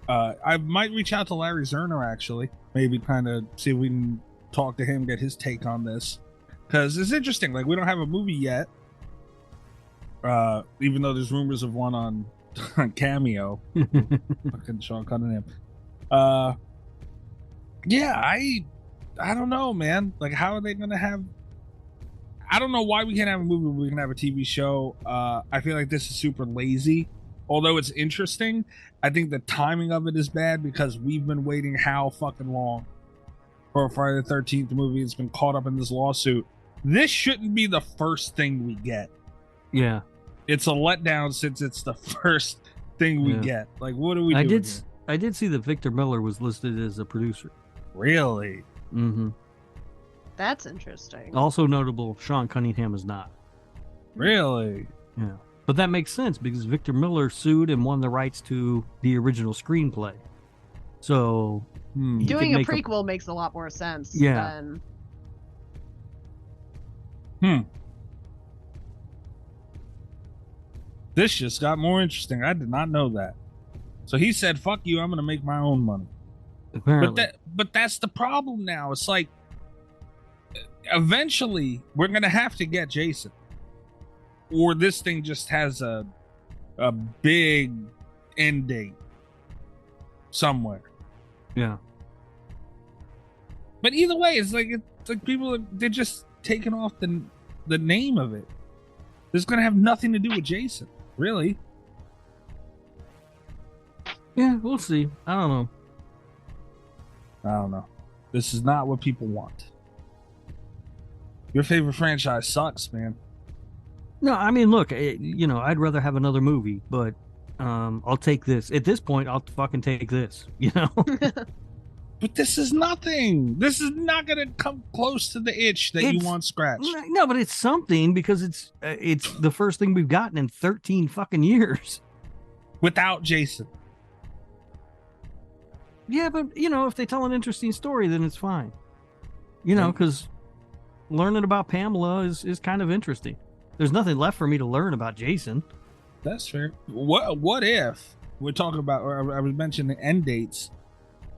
I might reach out to Larry Zerner, actually. Maybe kind of see if we can talk to him, get his take on this. Because it's interesting. Like, we don't have a movie yet. Even though there's rumors of one on Cameo. Fucking Sean Cunningham. Yeah, I don't know, man. Like, how are they going to have... I don't know why we can't have a movie, but we can have a TV show. I feel like this is super lazy. Although it's interesting, I think the timing of it is bad because we've been waiting how fucking long for a Friday the 13th movie. It's been caught up in this lawsuit. This shouldn't be the first thing we get. Yeah. It's a letdown since it's the first thing we get. Like, what are we doing here? I did see that Victor Miller was listed as a producer. Really? Mm-hmm. That's interesting. Also notable, Sean Cunningham is not. Really? Yeah. But that makes sense because Victor Miller sued and won the rights to the original screenplay. So doing a prequel makes a lot more sense than. This just got more interesting. I did not know that. So he said, "Fuck you, I'm going to make my own money." Apparently. But that's the problem now. It's like eventually we're going to have to get Jason, or this thing just has a big end date somewhere. Yeah. But either way, it's like people they're just taking off the name of it. This is going to have nothing to do with Jason, really. Yeah, we'll see. I don't know. This is not what people want. Your favorite franchise sucks, man. No, I mean, look, I'd rather have another movie, but I'll take this. At this point, I'll fucking take this, But this is nothing. This is not going to come close to the itch that you want scratched. No, but it's something because it's the first thing we've gotten in 13 fucking years. Without Jason. Yeah, but, if they tell an interesting story, then it's fine. Because learning about Pamela is kind of interesting. There's nothing left for me to learn about Jason. That's fair. What if we're talking about, or I was mentioning the end dates.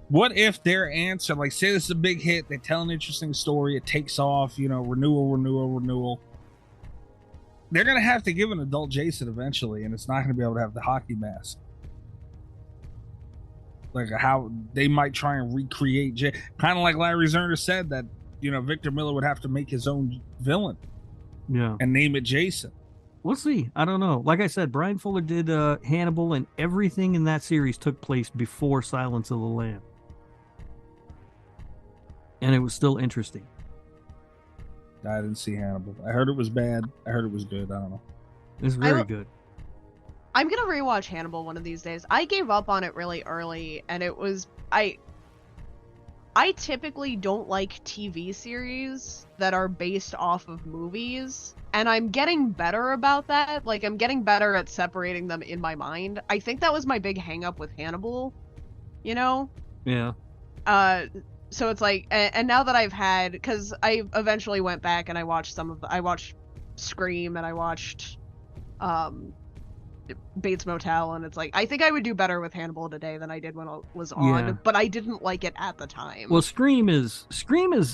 What if their answer, like, say this is a big hit, they tell an interesting story, it takes off, renewal. They're going to have to give an adult Jason eventually, and it's not going to be able to have the hockey mask. Like, how they might try and recreate kind of like Larry Zerner said that, Victor Miller would have to make his own villain. Yeah. And name it Jason. We'll see. I don't know. Like I said, Brian Fuller did Hannibal, and everything in that series took place before Silence of the Lamb. And it was still interesting. I didn't see Hannibal. I heard it was bad. I heard it was good. I don't know. It's very good. I'm gonna rewatch Hannibal one of these days. I gave up on it really early, and it was I typically don't like TV series that are based off of movies, and I'm getting better about that. Like, I'm getting better at separating them in my mind. I think that was my big hang up with Hannibal, Yeah. So it's like, and now that I've had, because I eventually went back and I watched I watched Scream and I watched Bates Motel, and it's like, I think I would do better with Hannibal today than I did when it was on, but I didn't like it at the time. Well, Scream is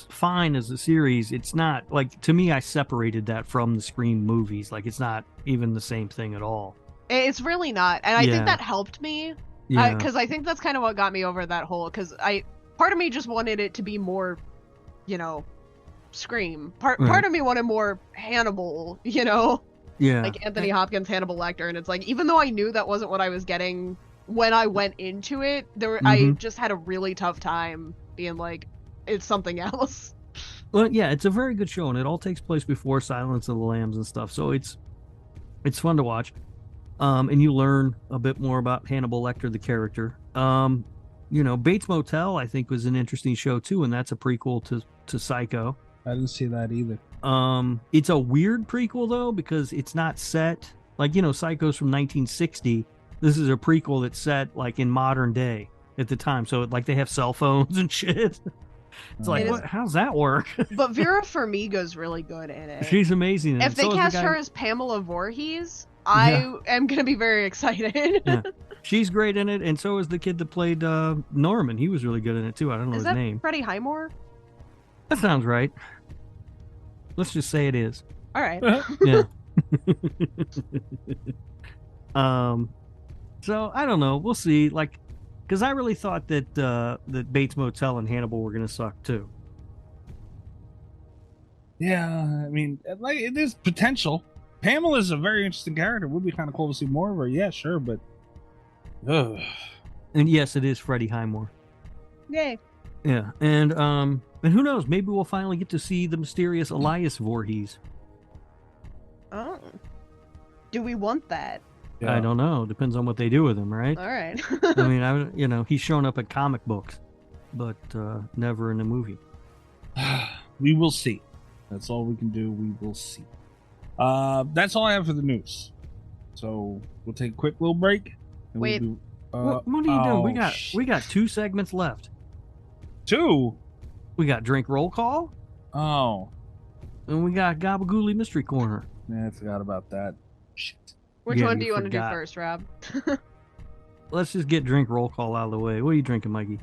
fine as a series. It's not, like, to me, I separated that from the Scream movies. Like, it's not even the same thing at all. It's really not, and I think that helped me, because I think that's kind of what got me over that whole, because part of me just wanted it to be more, Scream. Part of me wanted more Hannibal, like Anthony Hopkins, Hannibal Lecter, and it's like, even though I knew that wasn't what I was getting when I went into it, I just had a really tough time being like, it's something else. Well, yeah, it's a very good show, and it all takes place before Silence of the Lambs and stuff, so it's fun to watch. And you learn a bit more about Hannibal Lecter, the character. Bates Motel, I think, was an interesting show too, and that's a prequel to Psycho. I didn't see that either. It's a weird prequel though, because it's not set like, Psycho's from 1960. This is a prequel that's set like in modern day at the time, so like they have cell phones and shit. It's like, how's that work? But Vera Farmiga's really good in it. She's amazing. If they cast her as Pamela Voorhees, I am gonna be very excited. Yeah. She's great in it, and so is the kid that played Norman. He was really good in it too. I don't know his name. Freddie Highmore? That sounds right. Let's just say it is. All right. Yeah. So I don't know. We'll see. Like, because I really thought that that Bates Motel and Hannibal were gonna suck too. Yeah, I mean, like, it is potential. Pamela's a very interesting character. It would be kind of cool to see more of her. Yeah, sure, but. Ugh. And yes, it is Freddie Highmore. Yay. Yeah, and who knows? Maybe we'll finally get to see the mysterious Elias Voorhees. Oh, do we want that? Yeah. I don't know. Depends on what they do with him, right? All right. I mean, he's shown up in comic books, but never in a movie. We will see. That's all we can do. We will see. That's all I have for the news. So we'll take a quick little break. Wait. We'll what are you doing? We got 2 segments left. 2? We got drink roll call. Oh. And we got Gabagooley Mystery Corner. Yeah, I forgot about that. Shit. Which one do you want to do first, Rob? Let's just get drink roll call out of the way. What are you drinking, Mikey?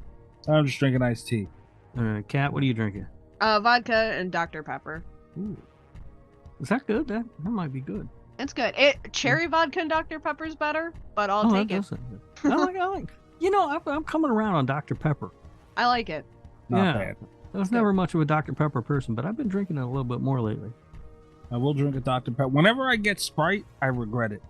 I'm just drinking iced tea. All right, Kat, what are you drinking? Vodka and Dr. Pepper. Ooh. Is that good? That might be good. It's good. Cherry vodka and Dr. Pepper's better, but I'll take it. I like. You know, I'm coming around on Dr. Pepper. I like it. Not bad. I was never much of a Dr. Pepper person, but I've been drinking it a little bit more lately. I will drink a Dr. Pepper. Whenever I get Sprite, I regret it.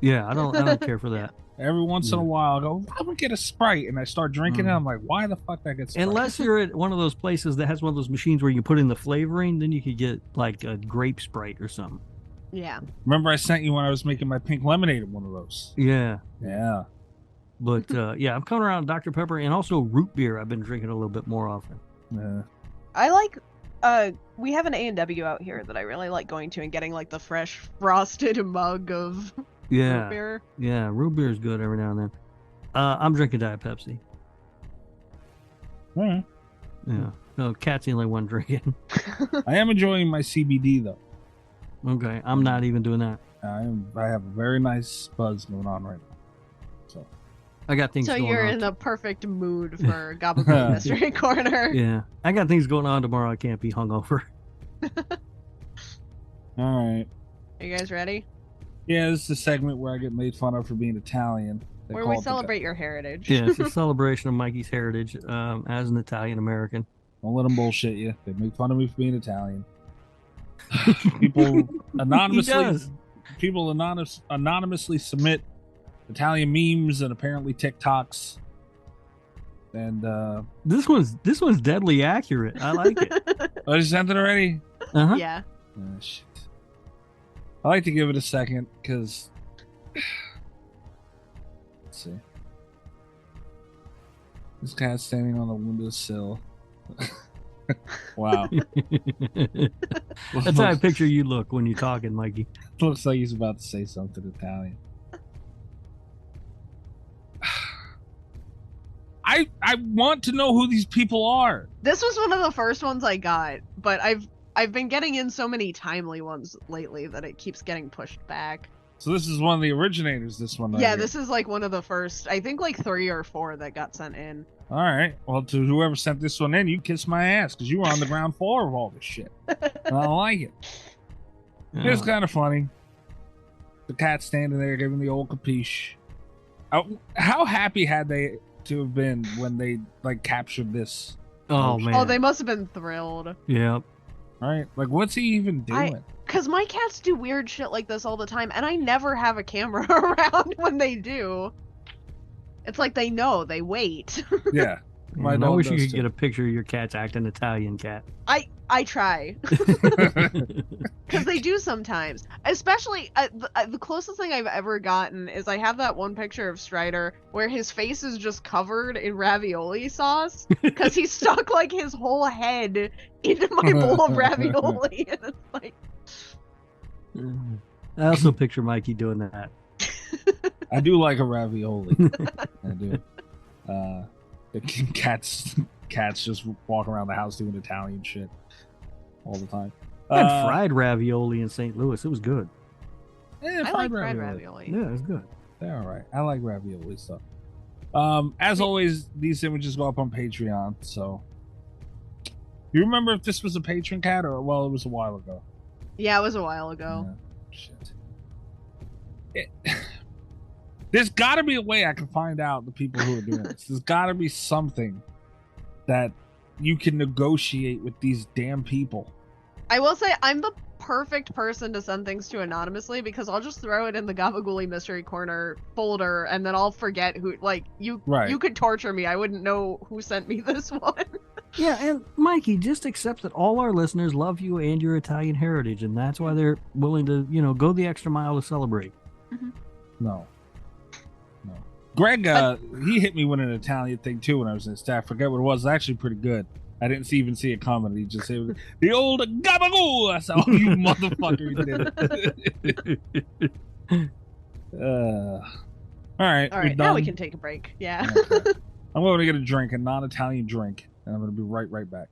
Yeah, I don't care for that. Every once in a while, I go, I'm gonna get a Sprite, and I start drinking it. I'm like, why the fuck did I get Sprite? Unless you're at one of those places that has one of those machines where you put in the flavoring, then you could get like a grape Sprite or something. Yeah. Remember I sent you when I was making my pink lemonade at one of those? Yeah. Yeah. But yeah, I'm coming around Dr. Pepper and also root beer. I've been drinking a little bit more often. Yeah. I like. We have an A&W out here that I really like going to and getting like the fresh frosted mug of root beer. Yeah, root beer is good every now and then. I'm drinking Diet Pepsi. All right. Yeah. No, Kat's the only one drinking. I am enjoying my CBD though. Okay, I'm not even doing that. I have a very nice buzz going on right now. So I got things going on. So you're in the perfect mood for Gabagool Mystery Corner. Yeah. I got things going on tomorrow. I can't be hungover. All right. Are you guys ready? Yeah, this is a segment where I get made fun of for being Italian. Where we celebrate your heritage. Yeah, it's a celebration of Mikey's heritage as an Italian American. Don't let them bullshit you. They make fun of me for being Italian. People anonymously submit Italian memes and apparently TikToks. And this one's deadly accurate. I like it. Oh, you sent it already? Uh-huh. Yeah. Oh, shit. I like to give it a second because let's see. This guy's standing on the windowsill. Wow. That's how I picture you look when you're talking, Mikey. Looks like he's about to say something Italian. I want to know who these people are. This was one of the first ones I got, but I've been getting in so many timely ones lately that it keeps getting pushed back. So this is one of the originators, this one. Yeah, this is like one of the first, I think like 3 or 4 that got sent in. All right. Well, to whoever sent this one in, you kiss my ass because you were on the ground floor of all this shit. And I don't like it. Yeah. It was kind of funny. The cat standing there giving the old capiche. How happy had they to have been when they like captured this? Oh, man. Oh, they must have been thrilled. Yeah. Right? Like, what's he even doing? Because my cats do weird shit like this all the time, and I never have a camera around when they do. It's like they know, they wait. Yeah. I wish you could get a picture of your cats acting Italian, Cat. I try. Because they do sometimes. Especially, the closest thing I've ever gotten is I have that one picture of Strider where his face is just covered in ravioli sauce. Because he stuck like his whole head into my bowl of ravioli. And it's like... I also picture Mikey doing that. I do like a ravioli. I do. The cats just walk around the house doing Italian shit all the time. I had fried ravioli in St. Louis. It was good. Yeah, I like fried ravioli. Yeah, it was good. They're all right. I like ravioli stuff. As always, these images go up on Patreon. So, you remember if this was a patron cat or it was a while ago? Yeah, it was a while ago. Yeah. Shit. There's got to be a way I can find out the people who are doing this. There's got to be something that you can negotiate with these damn people. I will say I'm the perfect person to send things to anonymously because I'll just throw it in the Gabagooley Mystery Corner folder and then I'll forget who. Like you could torture me. I wouldn't know who sent me this one. Yeah, and Mikey, just accept that all our listeners love you and your Italian heritage, and that's why they're willing to, go the extra mile to celebrate. Mm-hmm. No. Greg, he hit me with an Italian thing too when I was in staff. I forget what it was. It's actually pretty good. I didn't even see it coming. He just said, the old gabagool. I said, oh, you motherfucker. He did it. All right. All right, now we can take a break. Yeah. Okay. I'm going to get a drink, a non-Italian drink, and I'm going to be right back.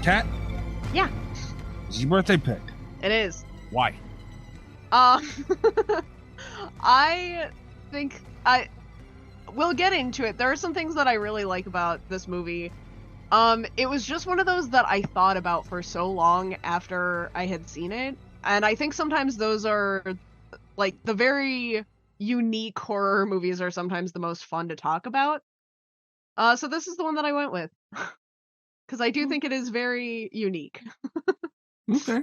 Kat? Yeah. Is your birthday pick? It is. Why? I think we'll get into it. There are some things that I really like about this movie. It was just one of those that I thought about for so long after I had seen it. And I think sometimes those are like the very unique horror movies are sometimes the most fun to talk about. So this is the one that I went with. Because I do think it is very unique. Okay.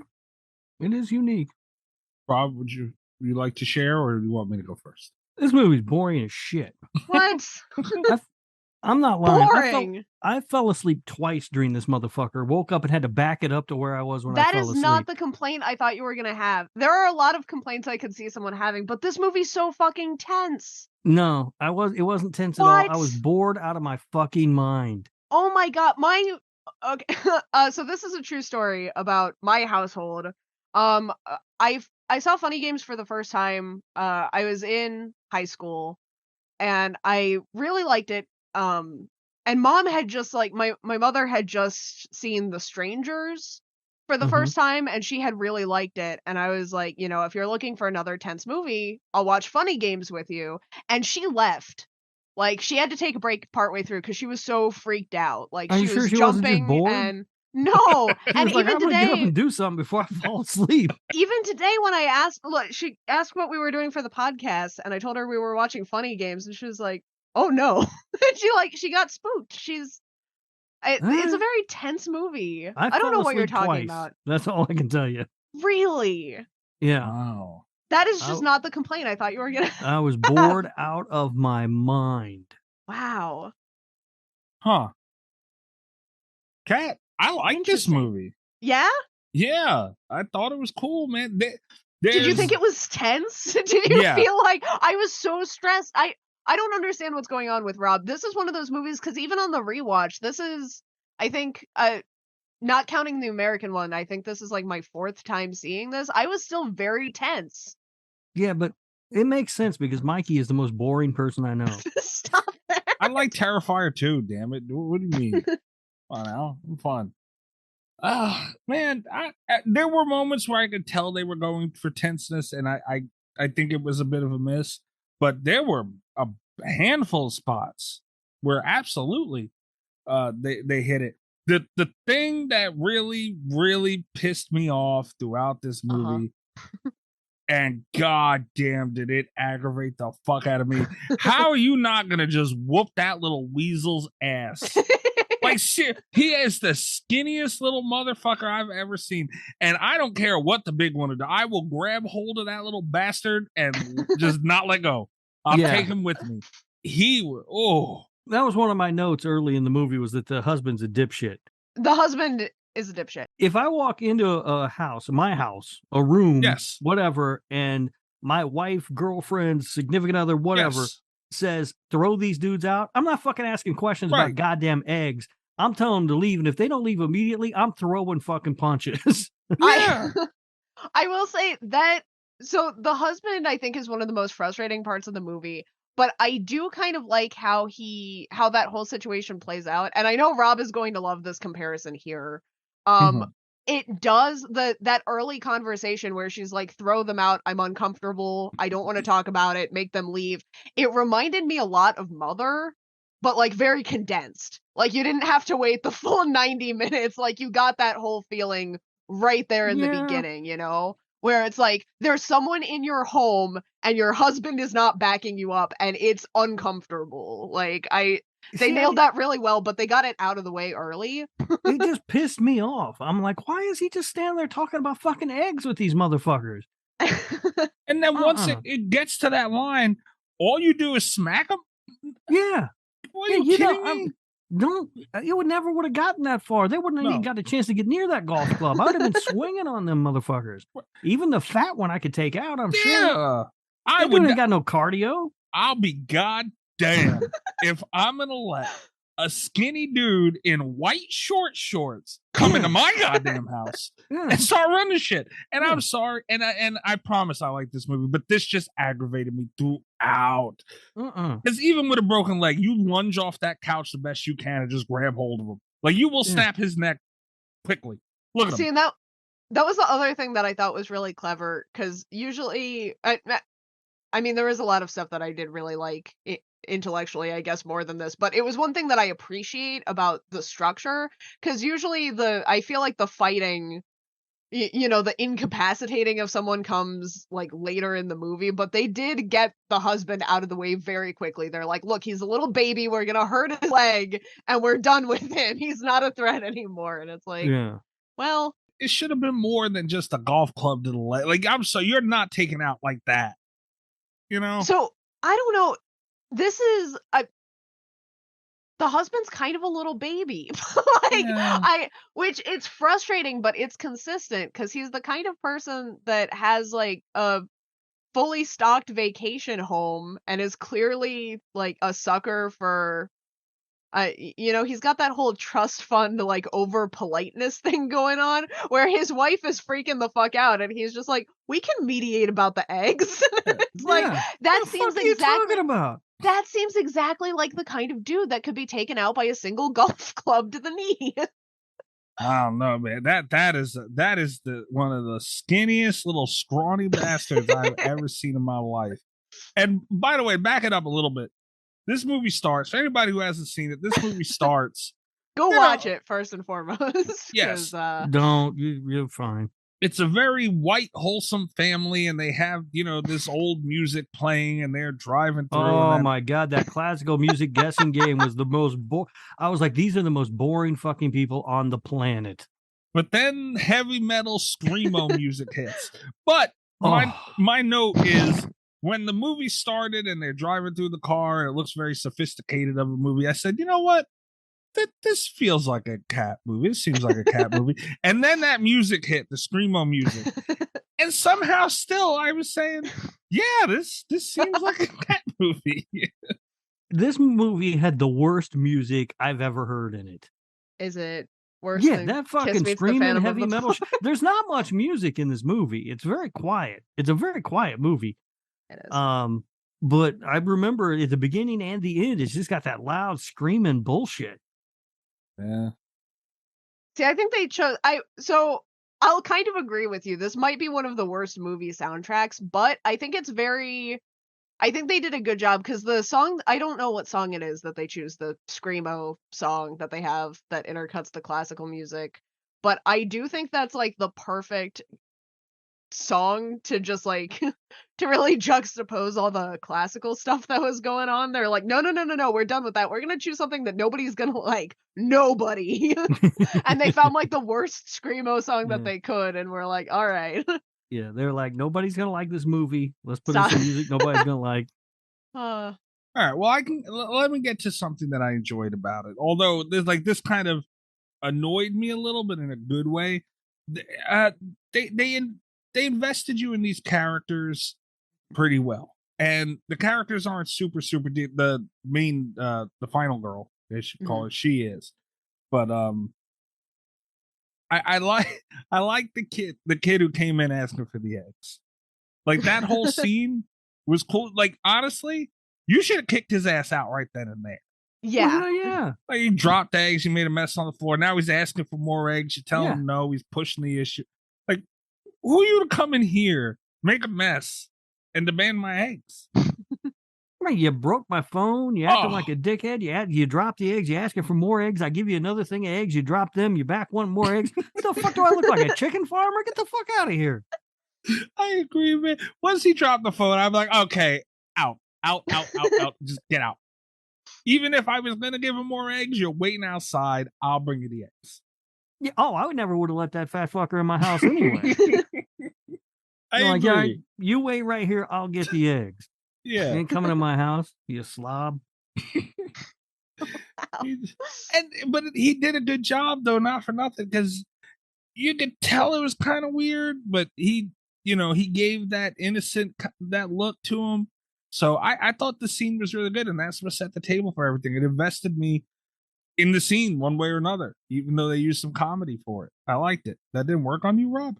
It is unique. Rob, would you like to share, or do you want me to go first? This movie's boring as shit. What? I'm not lying. Boring. I fell asleep twice during this motherfucker. Woke up and had to back it up to where I was when I fell asleep. That is not the complaint I thought you were going to have. There are a lot of complaints I could see someone having, but this movie's so fucking tense. No, it wasn't tense at all. I was bored out of my fucking mind. Oh my god, okay. So this is a true story about my household. I saw Funny Games for the first time. I was in high school, and I really liked it. And mom had just my mother had just seen The Strangers for the first time, and she had really liked it. And I was like, if you're looking for another tense movie, I'll watch Funny Games with you. And she left. Like, she had to take a break partway through because she was so freaked out. Like, she was jumping and no. And even I'm gonna today, get up and do something before I fall asleep. Even today, when I asked, she asked what we were doing for the podcast, and I told her we were watching Funny Games, and she was like, "Oh no!" And she got spooked. It's a very tense movie. I don't know what you're talking about. That's all I can tell you. Really? Yeah. Wow. That is just not the complaint I thought you were gonna. I was bored out of my mind. Wow. Huh. Kat, I like this movie. Yeah? Yeah. I thought it was cool, man. Did you think it was tense? Did you feel like I was so stressed? I don't understand what's going on with Rob. This is one of those movies, because even on the rewatch, this is, I think, not counting the American one, I think this is like my 4th time seeing this. I was still very tense. Yeah, but it makes sense because Mikey is the most boring person I know. Stop that. I like Terrifier too, damn it. What do you mean? Come on now. I'm fun. Man, there were moments where I could tell they were going for tenseness, and I think it was a bit of a miss. But there were a handful of spots where absolutely they hit it. The thing that really, really pissed me off throughout this movie, and goddamn did it aggravate the fuck out of me. How are you not gonna just whoop that little weasel's ass? Like, shit, he is the skinniest little motherfucker I've ever seen. And I don't care what the big one will do. I will grab hold of that little bastard and just not let go. I'll take him with me. That was one of my notes early in the movie, was that the husband's a dipshit. The husband is a dipshit. If I walk into a house, my house, a room, whatever, and my wife, girlfriend, significant other, whatever, says, throw these dudes out, I'm not fucking asking questions about goddamn eggs. I'm telling them to leave, and if they don't leave immediately, I'm throwing fucking punches. I will say that, so the husband, I think, is one of the most frustrating parts of the movie, but I do kind of like how that whole situation plays out, and I know Rob is going to love this comparison here. It does, that early conversation where she's like, throw them out, I'm uncomfortable, I don't want to talk about it, make them leave. It reminded me a lot of Mother, but like very condensed. Like, you didn't have to wait the full 90 minutes. Like, you got that whole feeling right there in the beginning, where it's like, there's someone in your home and your husband is not backing you up and it's uncomfortable. Like, they nailed that really well, but they got it out of the way early. It just pissed me off. I'm like, why is he just standing there talking about fucking eggs with these motherfuckers? And then once it gets to that line, all you do is smack them? Yeah. Are you kidding me? You would never would have gotten that far. They wouldn't have even got a chance to get near that golf club. I would have been swinging on them motherfuckers. Even the fat one I could take out, I'm sure. I That dude ain't got no cardio. I'll be goddamn if I'm going to let a skinny dude in white shorts come into my goddamn house and start running shit. And I'm sorry. And I promise I like this movie, but this just aggravated me throughout. Because even with a broken leg, you lunge off that couch the best you can and just grab hold of him. Like, you will snap his neck quickly. Look at him. And that was the other thing that I thought was really clever, because usually, I mean, there was a lot of stuff that I did really like intellectually, I guess, more than this, but it was one thing that I appreciate about the structure, because usually I feel like the fighting, the incapacitating of someone comes like later in the movie, but they did get the husband out of the way very quickly. They're like, look, he's a little baby, we're gonna hurt his leg and we're done with him, he's not a threat anymore. And it's like, well, it should have been more than just a golf club to the leg. Like, I'm sorry, you're not taken out like that, so I don't know. This is the husband's kind of a little baby. Which it's frustrating, but it's consistent, because he's the kind of person that has like a fully stocked vacation home and is clearly like a sucker for he's got that whole trust fund like over politeness thing going on, where his wife is freaking the fuck out and he's just like, we can mediate about the eggs. It's like, that seems exactly about. That seems exactly like the kind of dude that could be taken out by a single golf club to the knee. I don't know, man. That is the one of the skinniest little scrawny bastards I've ever seen in my life. And by the way, back it up a little bit. This movie starts, for anybody who hasn't seen it, this movie starts. Go watch it first and foremost. Yes. Don't. You're fine. It's a very white, wholesome family, and they have, this old music playing, and they're driving through. Oh my God, that classical music guessing game was the most I was like, these are the most boring fucking people on the planet. But then heavy metal screamo music hits. But my note is, when the movie started and they're driving through the car and it looks very sophisticated of a movie, I said, you know what? This feels like a cat movie. It seems like a cat movie. And then that music hit, the screamo music. And somehow still I was saying, yeah, this seems like a cat movie. This movie had the worst music I've ever heard in it. Is it worse than that fucking screaming heavy metal there's not much music in this movie. It's very quiet. It's a very quiet movie. It is. But I remember at the beginning and the end, it's just got that loud screaming bullshit. Yeah. See, I think they chose. I'll kind of agree with you. This might be one of the worst movie soundtracks, but I think it's I think they did a good job, because the song, I don't know what song it is that they choose, the screamo song that they have that intercuts the classical music, but I do think that's like the perfect song to just like to really juxtapose all the classical stuff that was going on. They're like, no, we're done with that, we're gonna choose something that nobody's gonna like. Nobody. And they found like the worst screamo song that they could, and we're like, all right. Yeah, they're like, nobody's gonna like this movie, let's put in some music nobody's gonna like. All right, well, let me get to something that I enjoyed about it, although there's like this kind of annoyed me a little bit in a good way. They invested you in these characters pretty well, and the characters aren't super deep. The main, the final girl, they should call her, she is, but I like the kid who came in asking for the eggs. Like, that whole scene was cool. Like, honestly, you should have kicked his ass out right then and there. Yeah. Yeah. Like, he dropped eggs, he made a mess on the floor. Now he's asking for more eggs. You tell him no, he's pushing the issue. Like, who are you to come in here, make a mess, and demand my eggs? Right, you broke my phone. You acting like a dickhead. You dropped the eggs. You asking for more eggs. I give you another thing of eggs. You drop them. You back one more eggs. What the fuck do I look like, a chicken farmer? Get the fuck out of here. I agree, man. Once he dropped the phone, I'm like, okay, out. Just get out. Even if I was going to give him more eggs, you're waiting outside. I'll bring you the eggs. Yeah. Oh, I would never would have let that fat fucker in my house anyway. I agree. Yeah, you wait right here. I'll get the eggs. Yeah. You ain't coming to my house, you slob. But he did a good job though, not for nothing, because you could tell it was kind of weird, but he gave that innocent that look to him. So I thought the scene was really good, and that's what set the table for everything. It invested me in the scene one way or another, even though they used some comedy for it. I liked it. That didn't work on you, Rob?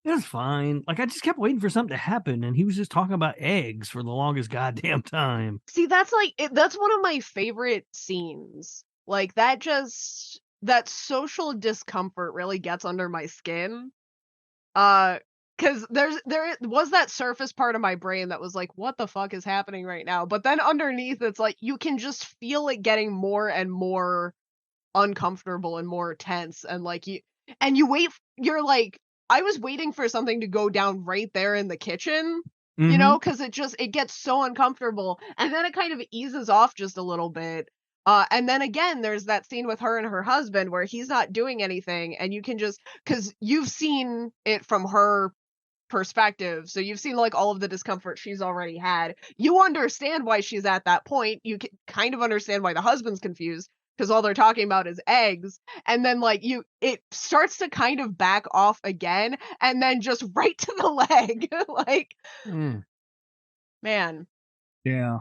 It was fine. Like, I just kept waiting for something to happen, and he was just talking about eggs for the longest goddamn time. See, that's that's one of my favorite scenes. Like, that social discomfort really gets under my skin. Because there was that surface part of my brain that was like, what the fuck is happening right now? But then underneath, it's like, you can just feel it getting more and more uncomfortable and more tense. And like, you're like, I was waiting for something to go down right there in the kitchen, because it gets so uncomfortable. And then it kind of eases off just a little bit. And then again, there's that scene with her and her husband where he's not doing anything. And you can just, because you've seen it from her perspective. So you've seen like all of the discomfort she's already had. You understand why she's at that point. You can kind of understand why the husband's confused, because all they're talking about is eggs. And then like it starts to kind of back off again, and then just right to the leg. Like, man. Yeah.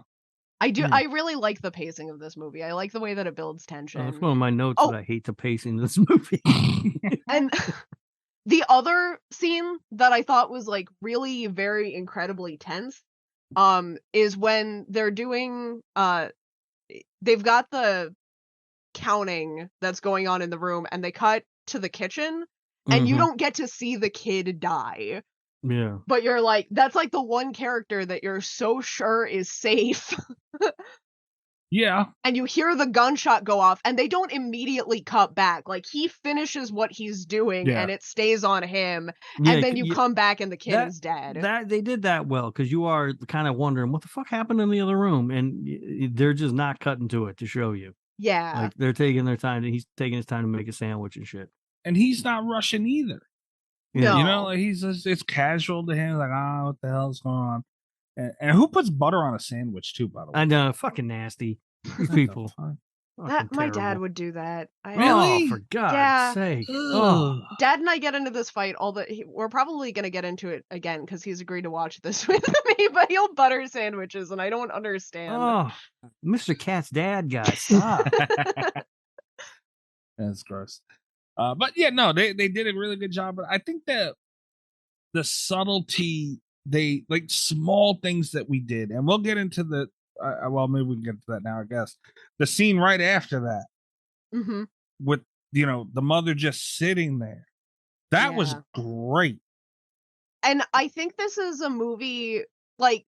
I do. I really like the pacing of this movie. I like the way that it builds tension. That's one of my notes that I hate the pacing of this movie. And the other scene that I thought was like really very incredibly tense, is when they're doing, they've got the counting that's going on in the room, and they cut to the kitchen, and you don't get to see the kid die. Yeah. But you're like, that's like the one character that you're so sure is safe. Yeah. And you hear the gunshot go off, and they don't immediately cut back. Like, he finishes what he's doing, and it stays on him. Yeah, and then you come back, and the kid is dead. That they did that well, because you are kind of wondering what the fuck happened in the other room, and they're just not cutting to it to show you. Yeah. Like, they're taking their time. He's taking his time to make a sandwich and shit. And he's not rushing either. No. You know, like he's just, it's casual to him. Like, what the hell's going on? And who puts butter on a sandwich too, by the way? I know, fucking nasty. These people. My dad would do that. Really? Oh, for God's sake. Oh. Dad and I get into this fight we're probably going to get into it again because he's agreed to watch this with me, but he'll butter sandwiches and I don't understand. Oh, Mr. Cat's dad guy, stop. That's gross. But yeah, no, they did a really good job. But I think that the subtlety, they like small things that we did, and we'll get into the well, maybe we can get to that now, I guess. The scene right after that, with the mother just sitting there, that was great. And I think this is a movie, like,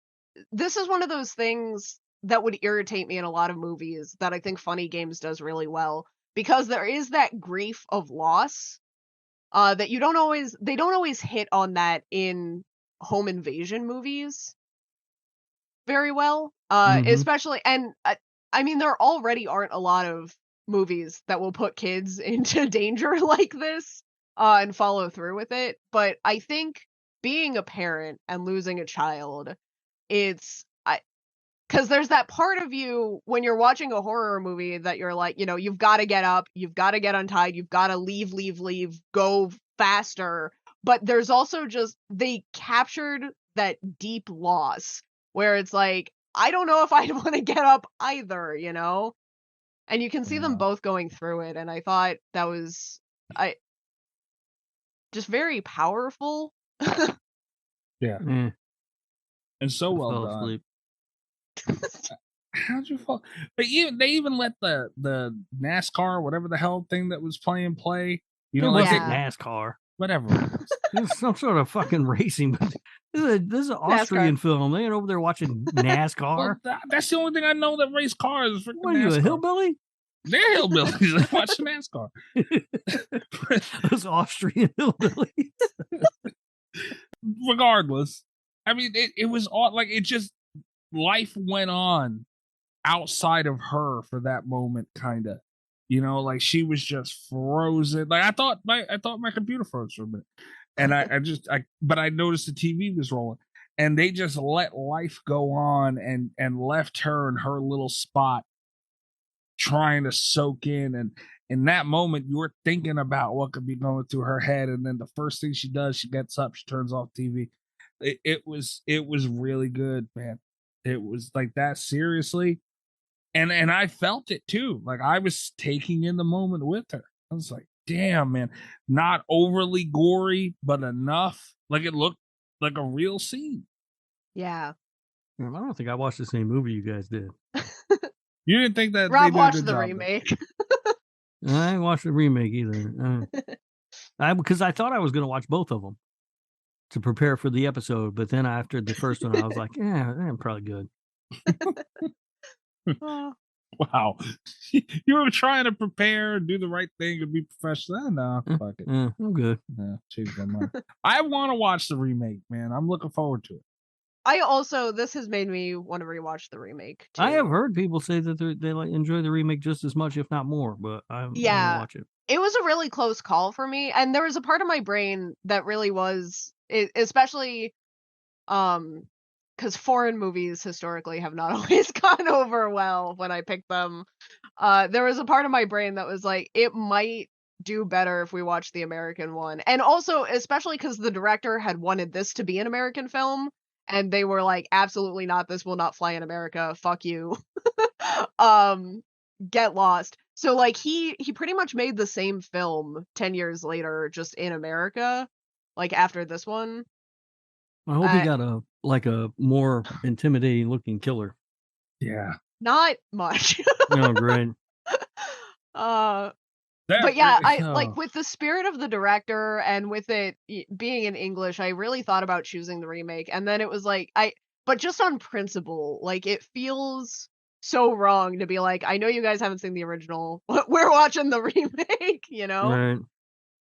this is one of those things that would irritate me in a lot of movies that I think Funny Games does really well, because there is that grief of loss that they don't always hit on that in home invasion movies very well. Especially, and I mean, there already aren't a lot of movies that will put kids into danger like this and follow through with it. But I think being a parent and losing a child, because there's that part of you when you're watching a horror movie that you're like, you've got to get up, you've got to get untied, you've got to leave, go faster. But there's also just, they captured that deep loss where it's like, I don't know if I'd want to get up either, and you can see them both going through it. And I thought that was just very powerful. Yeah. And so well done. How'd you fall? But they even let the NASCAR, whatever the hell thing that was play. Like NASCAR. Whatever. It's some sort of fucking racing. This is an Austrian film. They ain't over there watching NASCAR. Well, that's the only thing I know that race cars. What are you, a hillbilly? They're hillbillies. They watch NASCAR. Those Austrian hillbillies. Regardless, I mean, it was all like, it just, life went on outside of her for that moment, kind of. Like she was just frozen. Like I thought my computer froze for a minute, and but I noticed the TV was rolling, and they just let life go on and left her in her little spot trying to soak in, and in that moment you're thinking about what could be going through her head, and then the first thing she does, she gets up, she turns off TV. It was really good, man. It was like that, seriously. And I felt it too. Like I was taking in the moment with her. I was like, damn, man, not overly gory, but enough. Like it looked like a real scene. Yeah. I don't think I watched the same movie you guys did. You didn't think that Rob they did a watched good the job, remake. I didn't watch the remake either. Because I thought I was going to watch both of them to prepare for the episode, but then after the first one, I was like, yeah, I'm probably good. Wow. You were trying to prepare, do the right thing, and be professional. No, fuck it. I'm good. Yeah, change my mind. I want to watch the remake, man. I'm looking forward to it. This has made me want to rewatch the remake too. I have heard people say that they like enjoy the remake just as much, if not more, but I'm gonna watch it. It was a really close call for me, and there was a part of my brain that really was, especially because foreign movies historically have not always gone over well when I picked them. There was a part of my brain that was like, it might do better if we watch the American one. And also, especially because the director had wanted this to be an American film, and they were like, absolutely not, this will not fly in America, fuck you. Get lost. So like he pretty much made the same film 10 years later, just in America, like after this one. I hope he got a more intimidating looking killer. Yeah. Not much. No, great. But yeah, I like with the spirit of the director and with it being in English, I really thought about choosing the remake, and then it was like but just on principle, like it feels so wrong to be like, I know you guys haven't seen the original, we're watching the remake, you know? Right.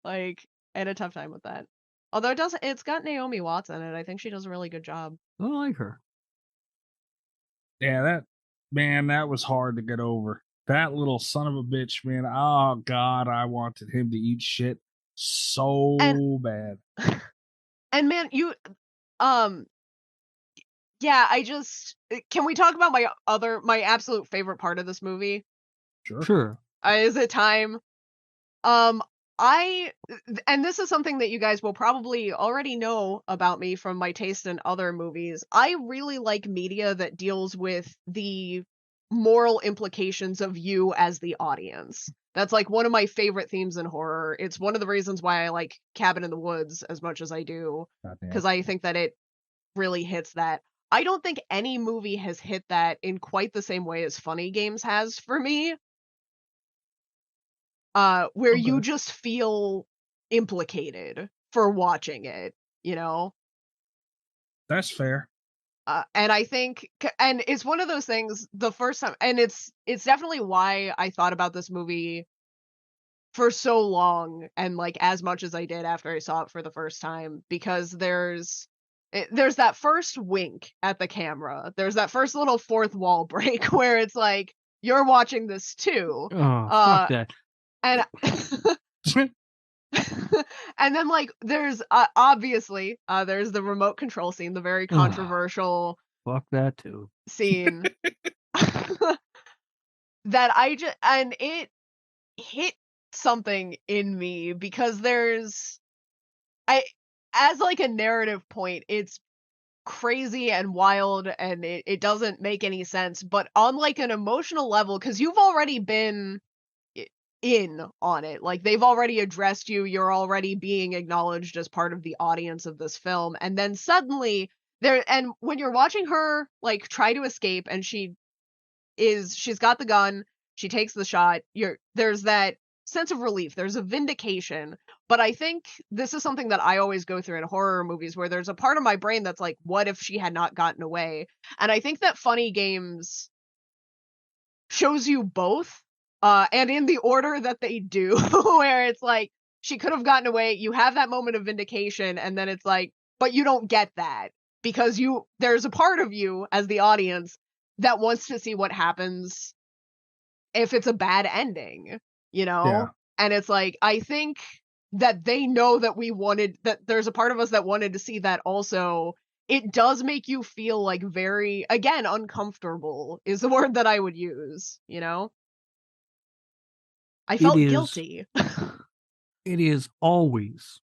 Like, I had a tough time with that. Although it's got Naomi Watts in it. I think she does a really good job. I like her. Yeah, that was hard to get over. That little son of a bitch, man. Oh God, I wanted him to eat shit so bad. And man, yeah, can we talk about my absolute favorite part of this movie? Sure. Is it time? And this is something that you guys will probably already know about me from my taste in other movies. I really like media that deals with the moral implications of you as the audience. That's like one of my favorite themes in horror. It's one of the reasons why I like Cabin in the Woods as much as I do, because I think that it really hits that. I don't think any movie has hit that in quite the same way as Funny Games has for me. Where you just feel implicated for watching it, you know? That's fair. And I think, and it's one of those things, the first time, and it's definitely why I thought about this movie for so long, and like as much as I did after I saw it for the first time, because there's that first wink at the camera. There's that first little fourth wall break where it's like, you're watching this too. Oh, fuck that. And and then like there's obviously there's the remote control scene, the very controversial fuck that too scene that and it hit something in me because as like a narrative point, it's crazy and wild and it doesn't make any sense, but on like an emotional level, because you've already been in on it, like they've already addressed you, you're already being acknowledged as part of the audience of this film, and then suddenly and when you're watching her like try to escape and she's got the gun, she takes the shot, there's that sense of relief, there's a vindication. But I think this is something that I always go through in horror movies, where there's a part of my brain that's like, what if she had not gotten away? And I think that Funny Games shows you both, and in the order that they do, where it's like, she could have gotten away, you have that moment of vindication, and then it's like, but you don't get that, because there's a part of you as the audience that wants to see what happens if it's a bad ending, you know? Yeah. And it's like, I think that they know that there's a part of us that wanted to see that also. It does make you feel like very, again, uncomfortable is the word that I would use, you know? I felt guilty. It is always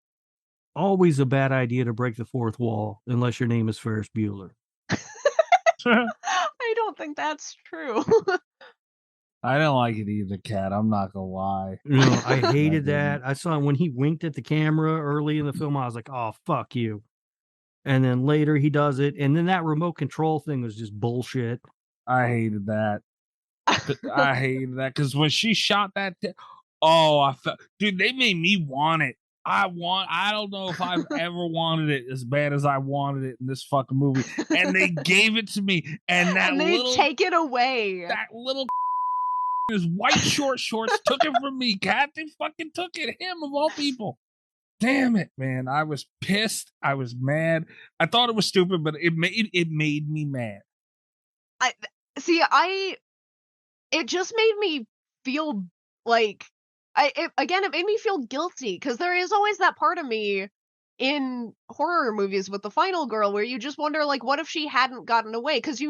a bad idea to break the fourth wall unless your name is Ferris Bueller. I don't think that's true. I didn't like it either, Kat. I'm not gonna lie. No, I hated that. I saw him when he winked at the camera early in the film. I was like, "Oh, fuck you!" And then later he does it, and then that remote control thing was just bullshit. I hated that. I hated that because when she shot that, I felt, dude, they made me want it. I don't know if I've ever wanted it as bad as I wanted it in this fucking movie, and they gave it to me, and they take it away. That little his white shorts took it from me. Kat, they fucking took it. Him of all people. Damn it, man! I was pissed. I was mad. I thought it was stupid, but it made me mad. It just made me feel like it made me feel guilty because there is always that part of me in horror movies with the final girl where you just wonder, like, what if she hadn't gotten away? Because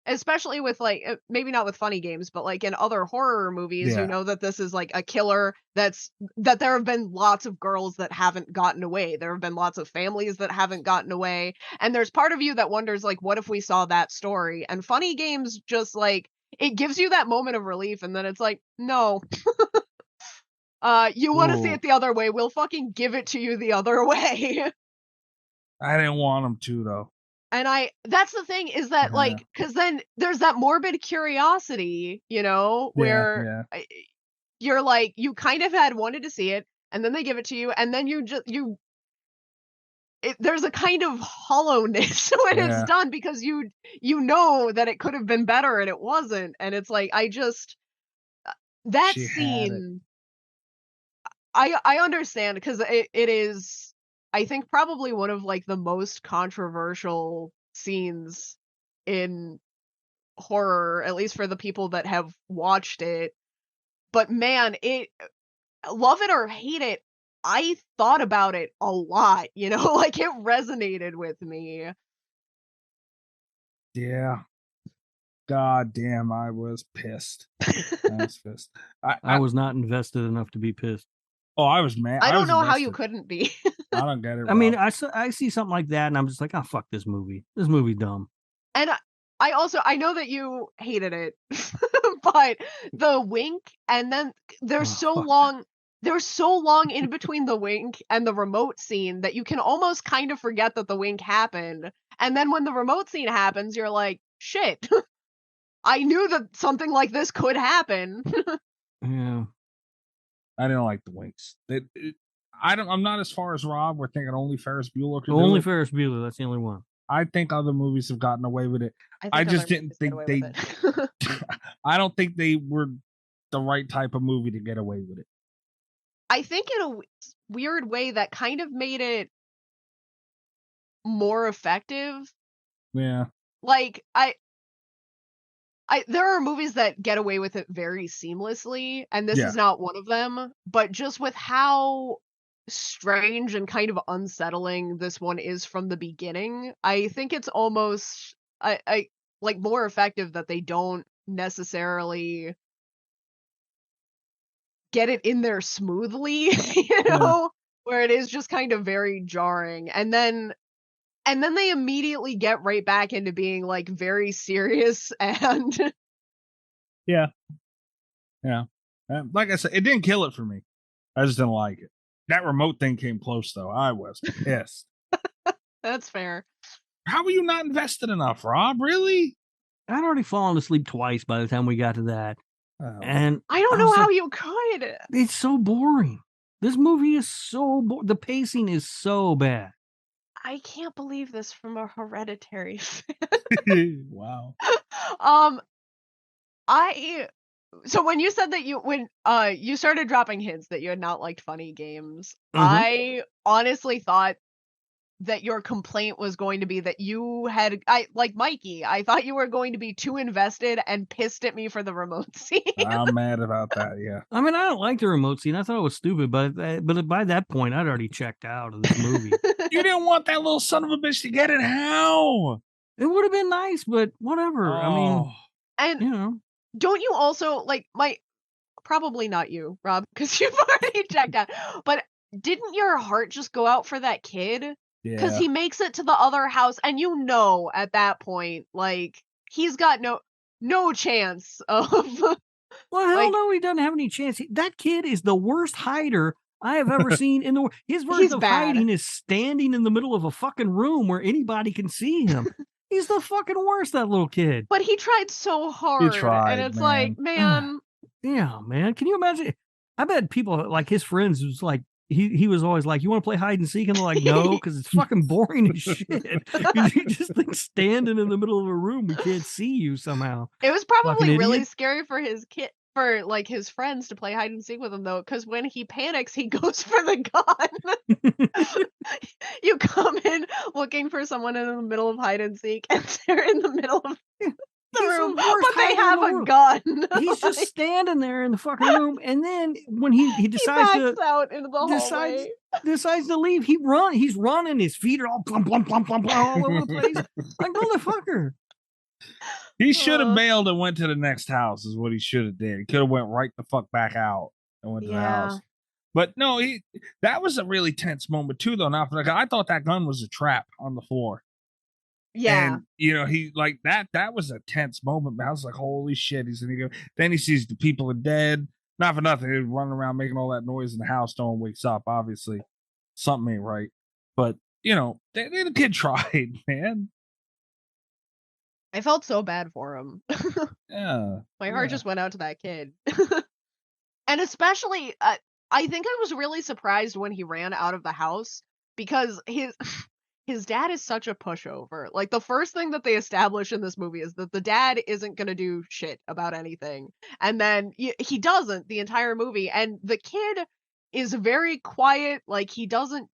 especially with, like, maybe not with funny games, but like in other horror movies, you know that this is like a killer that there have been lots of girls that haven't gotten away. There have been lots of families that haven't gotten away. And there's part of you that wonders, like, what if we saw that story? And funny games just, like, it gives you that moment of relief, and then it's like, no. You want to see it the other way, we'll fucking give it to you the other way. I didn't want them to, though. And that's the thing is that, like, because then there's that morbid curiosity, where you're like, you kind of had wanted to see it, and then they give it to you, and then there's a kind of hollowness when it's done because you know that it could have been better and it wasn't, and it's like that scene. I understand because it is, I think, probably one of, like, the most controversial scenes in horror, at least for the people that have watched it. But man, love it or hate it, I thought about it a lot, like, it resonated with me. Yeah. God damn, I was pissed. I was not invested enough to be pissed. Oh, I was mad. I don't know how you couldn't be. I don't get it. I mean, I see something like that, and I'm just like, oh, fuck this movie. This movie's dumb. And I know that you hated it, but the wink, and then there's so long in between the wink and the remote scene that you can almost kind of forget that the wink happened. And then when the remote scene happens, you're like, shit, I knew that something like this could happen. Yeah. I didn't like the winks. I'm not as far as Rob. We're thinking only Ferris Bueller could do Only it. Ferris Bueller. That's the only one. I think other movies have gotten away with it. I just didn't think they. I don't think they were the right type of movie to get away with it. I think in a weird way that kind of made it more effective. Yeah. Like, there are movies that get away with it very seamlessly, and this is not one of them, but just with how strange and kind of unsettling this one is from the beginning, I think it's almost like more effective that they don't necessarily get it in there smoothly, where it is just kind of very jarring. And then they immediately get right back into being, like, very serious and yeah. Like I said, it didn't kill it for me. I just didn't like it. That remote thing came close, though. I was pissed. That's fair. How were you not invested enough, Rob? Really? I'd already fallen asleep twice by the time we got to that. And I don't know how you could. It's so boring. This movie is so boring. The pacing is so bad. I can't believe this from a Hereditary fan. Wow. So when you said that you started dropping hints that you had not liked funny games, I honestly thought that your complaint was going to be that you had, like Mikey, I thought you were going to be too invested and pissed at me for the remote scene. I'm mad about that, yeah. I mean, I don't like the remote scene. I thought it was stupid, but by that point, I'd already checked out of this movie. You didn't want that little son of a bitch to get it. How? It would have been nice, but whatever. I mean, and don't you also, like, probably not you, Rob, because you've already checked out. But didn't your heart just go out for that kid? Because he makes it to the other house, and at that point, like, he's got no chance of. Well, hell no, he doesn't have any chance. That kid is the worst hider I have ever seen in the world. His version of hiding is standing in the middle of a fucking room where anybody can see him. He's the fucking worst, that little kid. But he tried so hard, and it's like, man. Yeah, man. Can you imagine? I bet people, like his friends, was like, he was always like, you want to play hide and seek? And they're like, no, because it's fucking boring as shit. You just like standing in the middle of a room, we can't see you somehow. It was probably really scary for his kid, for like his friends to play hide and seek with him, though, because when he panics, he goes for the gun. You come in looking for someone in the middle of hide and seek, and they're in the middle of the room, but they have a gun. He's just standing there in the fucking room, and then when he decides he backs out into the hallway. decides to leave, he's running, his feet are all plump, plump, plump, plump, all over the place. Like, motherfucker. He should have bailed and went to the next house, is what he should have did. He could have went right the fuck back out and went to the house. But no, that was a really tense moment too, though. Not for the guy. I thought that gun was a trap on the floor. Yeah. And, he like that was a tense moment. I was like, holy shit. He's gonna go. Then he sees the people are dead. Not for nothing. He's running around making all that noise in the house. No one wakes up. Obviously, something ain't right. But, the kid tried, man. I felt so bad for him. Yeah. My heart just went out to that kid. And especially, I think I was really surprised when he ran out of the house, because his dad is such a pushover. Like, the first thing that they establish in this movie is that the dad isn't going to do shit about anything. And then he doesn't the entire movie. And the kid is very quiet. Like, he doesn't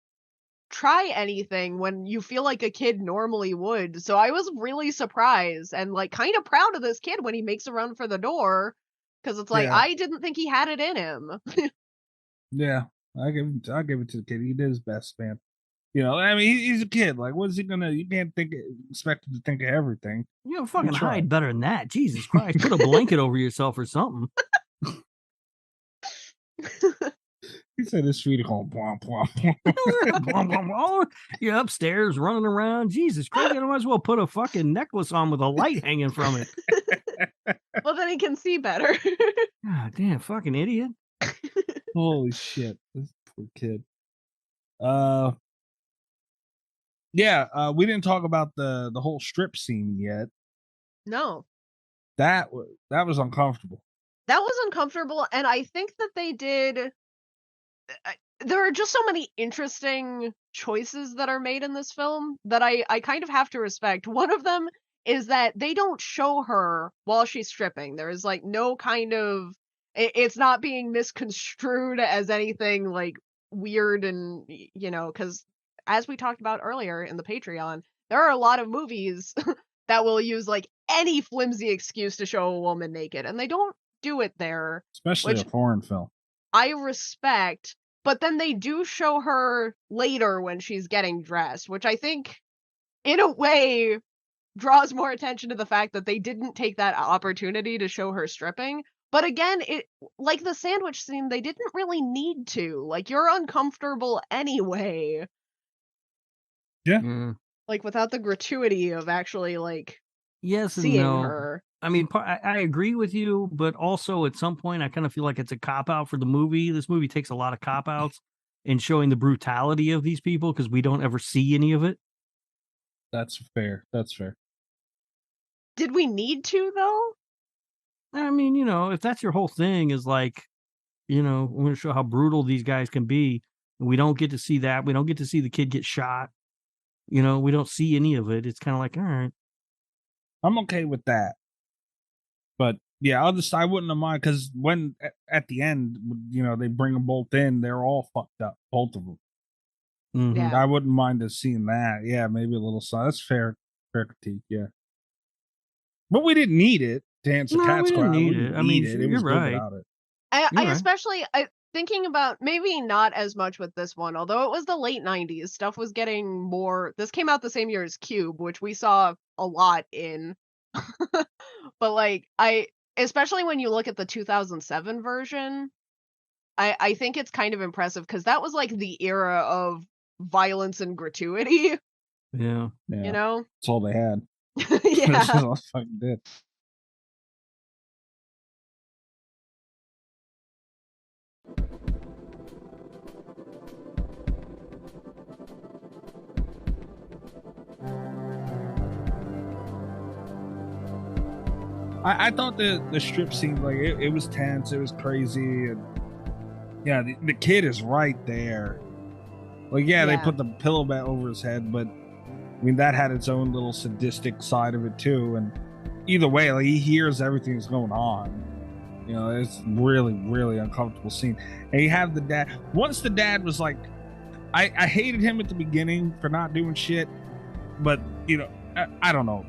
try anything when you feel like a kid normally would. So I was really surprised and, like, kind of proud of this kid when he makes a run for the door. Because it's like, I didn't think he had it in him. Yeah. I give it to the kid. He did his best, man. I mean, he's a kid. Like, what is he gonna? You can't expect him to think of everything. Fucking hide better than that. Jesus Christ, put a blanket over yourself or something. He said his feet are going plomp, plomp. You're upstairs running around. Jesus Christ, you might as well put a fucking necklace on with a light hanging from it. Well, then he can see better. God damn, fucking idiot. Holy shit, this poor kid. We didn't talk about the whole strip scene yet. No. That was uncomfortable. That was uncomfortable, and I think that they did. There are just so many interesting choices that are made in this film that I kind of have to respect. One of them is that they don't show her while she's stripping. There is, like, no kind of. It's not being misconstrued as anything, like, weird, and because as we talked about earlier in the Patreon, there are a lot of movies that will use, like, any flimsy excuse to show a woman naked, and they don't do it there. Especially a foreign film. I respect, but then they do show her later when she's getting dressed, which I think, in a way, draws more attention to the fact that they didn't take that opportunity to show her stripping. But again, like the sandwich scene, they didn't really need to. Like, you're uncomfortable anyway. Yeah. Like, without the gratuity of actually, like, yes and seeing no. her. I mean, I agree with you, but also at some point, I kind of feel like it's a cop-out for the movie. This movie takes a lot of cop-outs in showing the brutality of these people because we don't ever see any of it. That's fair. Did we need to, though? I mean, if that's your whole thing is like, we're going to show how brutal these guys can be, and we don't get to see that. We don't get to see the kid get shot. We don't see any of it. It's kind of like, all right. I'm okay with that. But yeah, I wouldn't have mind, because when at the end, they bring them both in, they're all fucked up, both of them. Mm-hmm. Yeah. I wouldn't mind us seeing that. Yeah, maybe a little side. That's fair critique. Yeah, but we didn't need it to answer Cat's question. We didn't need it. I mean, it was right. good without it. I especially thinking about, maybe not as much with this one, although it was the late 90s, stuff was getting more. This came out the same year as Cube, which we saw a lot in. But like, especially when you look at the 2007 version, I think it's kind of impressive because that was like the era of violence and gratuity. Yeah. You know? That's all they had. Yeah. That's all I fucking did. I thought the strip seemed like it was tense, it was crazy, and yeah, the kid is right there. Like, they put the pillow back over his head, but I mean that had its own little sadistic side of it too. And either way, like, he hears everything that's going on. You know, it's really, really uncomfortable scene. And you have the dad. Once the dad was like, I hated him at the beginning for not doing shit, but you know, I don't know.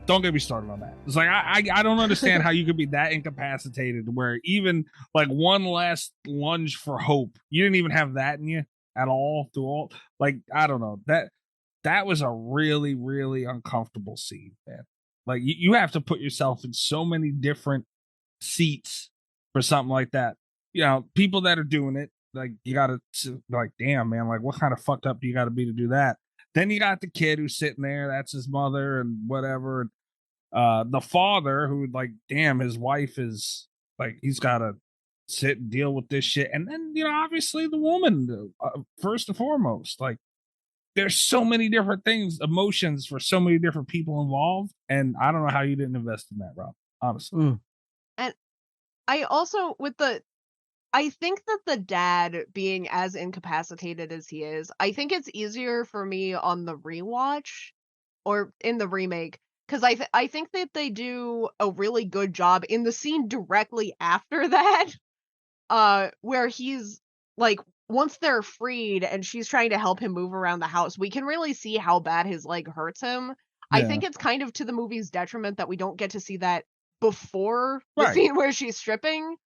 Don't get me started on that. It's like I don't understand how you could be that incapacitated where even like one last lunge for hope, you didn't even have that in you at all through all. Like, I don't know, that was a really, really uncomfortable scene, man. Like, you have to put yourself in so many different seats for something like that. You know, people that are doing it, like, you gotta like, damn, man, like, what kind of fucked up do you gotta be to do that? Then you got the kid who's sitting there, that's his mother and whatever. The father who, like, damn, his wife is like, he's gotta sit and deal with this shit. And then, you know, obviously the woman, first and foremost, like, there's so many different things, emotions for so many different people involved. And I don't know how you didn't invest in that, Rob, honestly. And I also, I think that the dad being as incapacitated as he is, I think it's easier for me on the rewatch or in the remake, because I think that they do a really good job in the scene directly after that, where he's like, once they're freed and she's trying to help him move around the house, we can really see how bad his leg hurts him. I think it's kind of to the movie's detriment that we don't get to see that before the scene where she's stripping.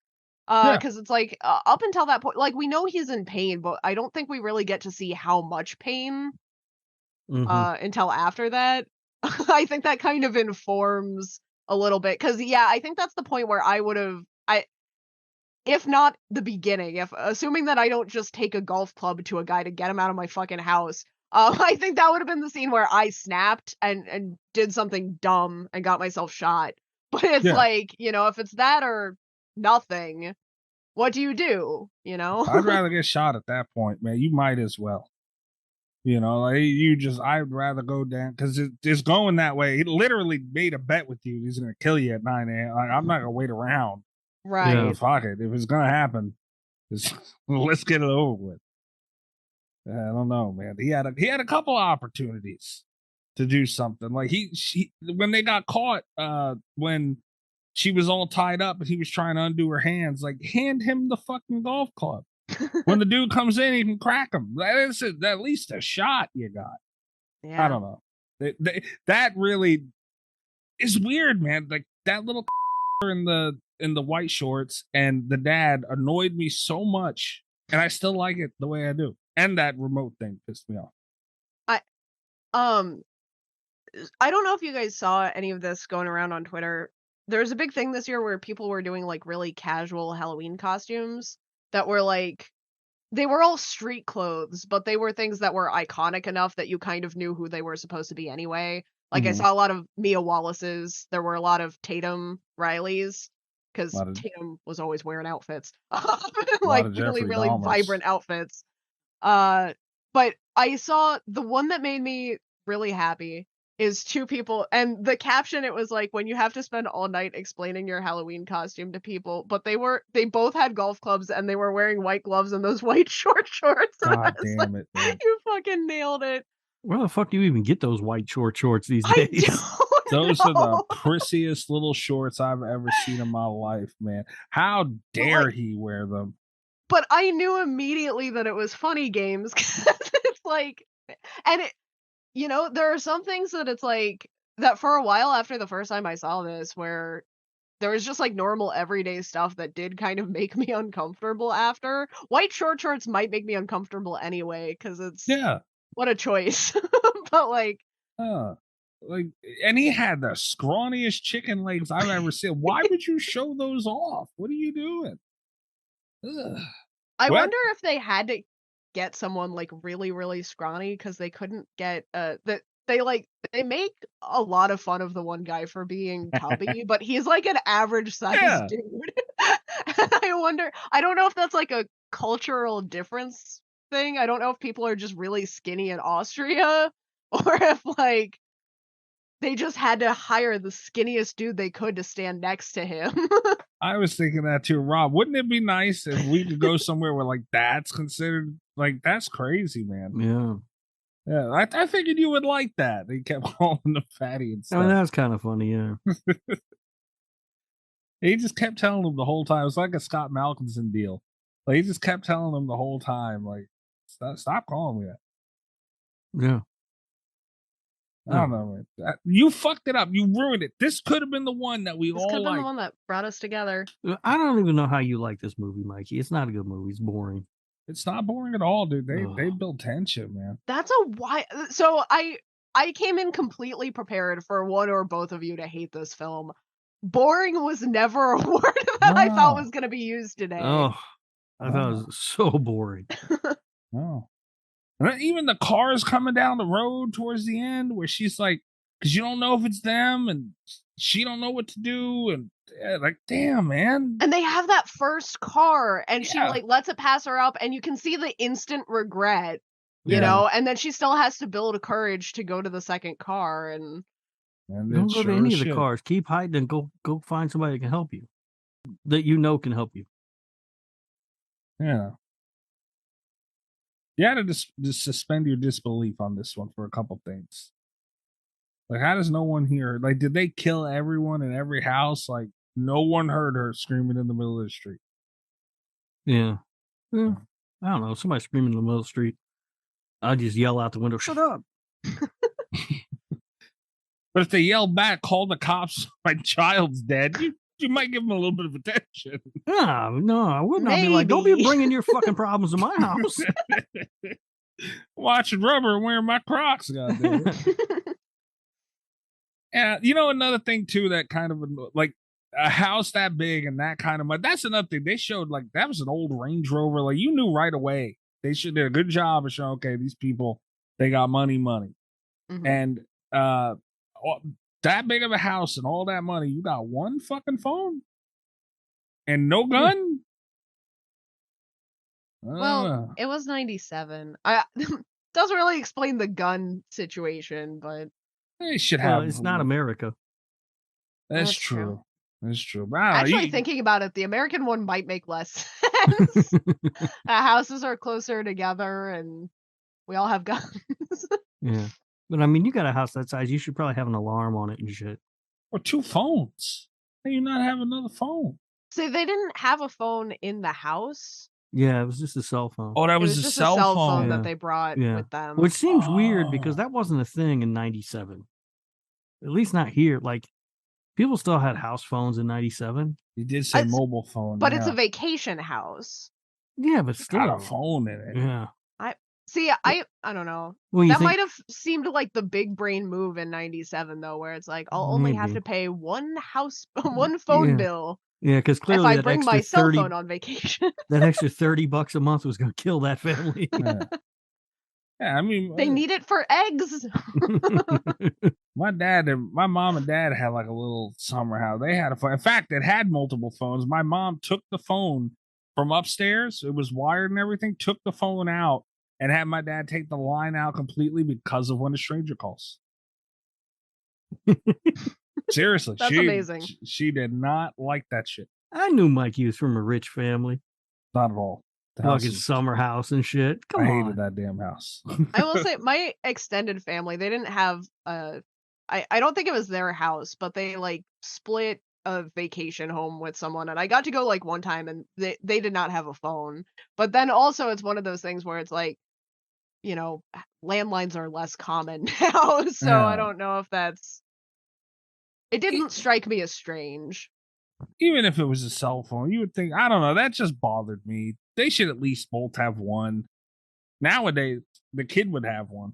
Because it's like, up until that point, like, we know he's in pain, but I don't think we really get to see how much pain until after that. I think that kind of informs a little bit, because I think that's the point where I would have, if not the beginning, if assuming that I don't just take a golf club to a guy to get him out of my fucking house, I think that would have been the scene where I snapped and did something dumb and got myself shot. But it's like, you know, if it's that or nothing, what do? You know? I'd rather get shot at that point, man. You might as well. You know, like, I'd rather go down, because it's going that way. He literally made a bet with you. He's going to kill you at 9 a.m. Like, I'm not going to wait around. Right. You know, fuck it. If it's going to happen, let's get it over with. I don't know, man. He had a couple of opportunities to do something. Like, when they got caught, when she was all tied up and he was trying to undo her hands, like, hand him the fucking golf club. When the dude comes in, he can crack him. That is at least a shot you got. Yeah. I don't know. That really is weird, man. Like, that little in the white shorts and the dad annoyed me so much, and I still like it the way I do. And that remote thing pissed me off. I don't know if you guys saw any of this going around on Twitter. There was a big thing this year where people were doing like really casual Halloween costumes that were like, they were all street clothes, but they were things that were iconic enough that you kind of knew who they were supposed to be anyway. Like, I saw a lot of Mia Wallace's. There were a lot of Tatum Riley's, because Tatum was always wearing outfits. Like, really, really vibrant outfits. But I saw the one that made me really happy is two people, and the caption, it was like, when you have to spend all night explaining your Halloween costume to people, but they both had golf clubs and they were wearing white gloves and those white short shorts. God damn it, man. You fucking nailed it. Where the fuck do you even get those white shorts these days? Those are the prissiest little shorts I've ever seen in my life, man. How dare he wear them? But I knew immediately that it was funny games, because it's like, and it, you know, there are some things that it's like, that for a while after the first time I saw this, where there was just like normal everyday stuff that did kind of make me uncomfortable after. White short shorts might make me uncomfortable anyway, because it's, what a choice. But like, Like, and he had the scrawniest chicken legs I've ever seen. Why would you show those off? What are you doing? Ugh. I wonder if they had to get someone like really, really scrawny because they couldn't get that they make a lot of fun of the one guy for being tubby, but he's like an average sized dude. I wonder. I don't know if that's like a cultural difference thing. I don't know if people are just really skinny in Austria, or if like they just had to hire the skinniest dude they could to stand next to him. I was thinking that too, Rob. Wouldn't it be nice if we could go somewhere where like that's considered like that's crazy, man? Yeah. Yeah, I figured you would like that. He kept calling him fatty and stuff. I mean, that's kind of funny, yeah. He just kept telling him the whole time. It was like a Scott Malkinson deal. Like he just kept telling him the whole time, like, stop calling me that. Yeah. I don't know, man. You fucked it up. You ruined it. This could have been the one that we This all could have been liked. the one that brought us together. I don't even know how you like this movie, Mikey. It's not a good movie. It's boring. It's not boring at all, dude. They build tension, man. That's a why. So I came in completely prepared for one or both of you to hate this film. Boring was never a word that I thought was going to be used today. Oh, I thought it was so boring. Oh. And then even the cars coming down the road towards the end where she's like, because you don't know if it's them and she don't know what to do. And like, damn, man. And they have that first car and she like lets it pass her up and you can see the instant regret, you know, and then she still has to build courage to go to the second car. And don't go to any of the cars. Keep hiding and go find somebody that can help you. That you know can help you. Yeah. You had to just suspend your disbelief on this one for a couple things. Like, how does no one hear? Like, did they kill everyone in every house? Like, no one heard her screaming in the middle of the street. Yeah. I don't know. Somebody screaming in the middle of the street. I'll just yell out the window, shut up. But if they yell back, call the cops, my child's dead, you might give them a little bit of attention. No, I would not be like, don't be bringing your fucking problems to my house. Watching rubber and wearing my Crocs, goddamn. And you know, another thing too that kind of like a house that big and that kind of money. That's another thing they showed. Like that was an old Range Rover. Like you knew right away they should did a good job of showing. Okay, these people they got money, and that big of a house and all that money. You got one fucking phone and no gun. Well, it was 97. I doesn't really explain the gun situation, but they should have. It's not America. That's true. That's true. But actually, thinking about it, the American one might make less sense. Houses are closer together, and we all have guns. Yeah, but I mean, you got a house that size, you should probably have an alarm on it and shit. Or two phones. How do you not have another phone? So they didn't have a phone in the house. Yeah, it was just a cell phone. Oh, that was just cell a cell phone Yeah. that they brought Yeah. with them. Which seems weird because that wasn't a thing in 97. At least not here. Like, people still had house phones in 97. You did say mobile phone. But it's a vacation house. Yeah, but still. Got a phone in it. Yeah. I don't know. Well, That might have seemed like the big brain move in 97 though, where it's like I'll only have to pay one phone bill. Yeah, because clearly if I that bring extra my cell 30 phone on vacation. that extra $30 a month was going to kill that family. Yeah, I mean, They need it for eggs. my mom and dad had like a little summer house. They had a phone. In fact, it had multiple phones. My mom took the phone from upstairs. It was wired and everything. Took the phone out and had my dad take the line out completely because of when a stranger calls. Seriously, That's amazing. She did not like that shit. I knew Mikey was from a rich family. Not at all. The house Fucking is- summer house and shit. Come I on. hated that damn house. I will say my extended family, they didn't have I don't think it was their house, but they like split a vacation home with someone and I got to go like one time and they did not have a phone. But then also it's one of those things where it's like, you know, landlines are less common now. So Yeah. I don't know if it didn't strike me as strange. Even if it was a cell phone, you would think, I don't know, that just bothered me. They should at least both have one. Nowadays, the kid would have one.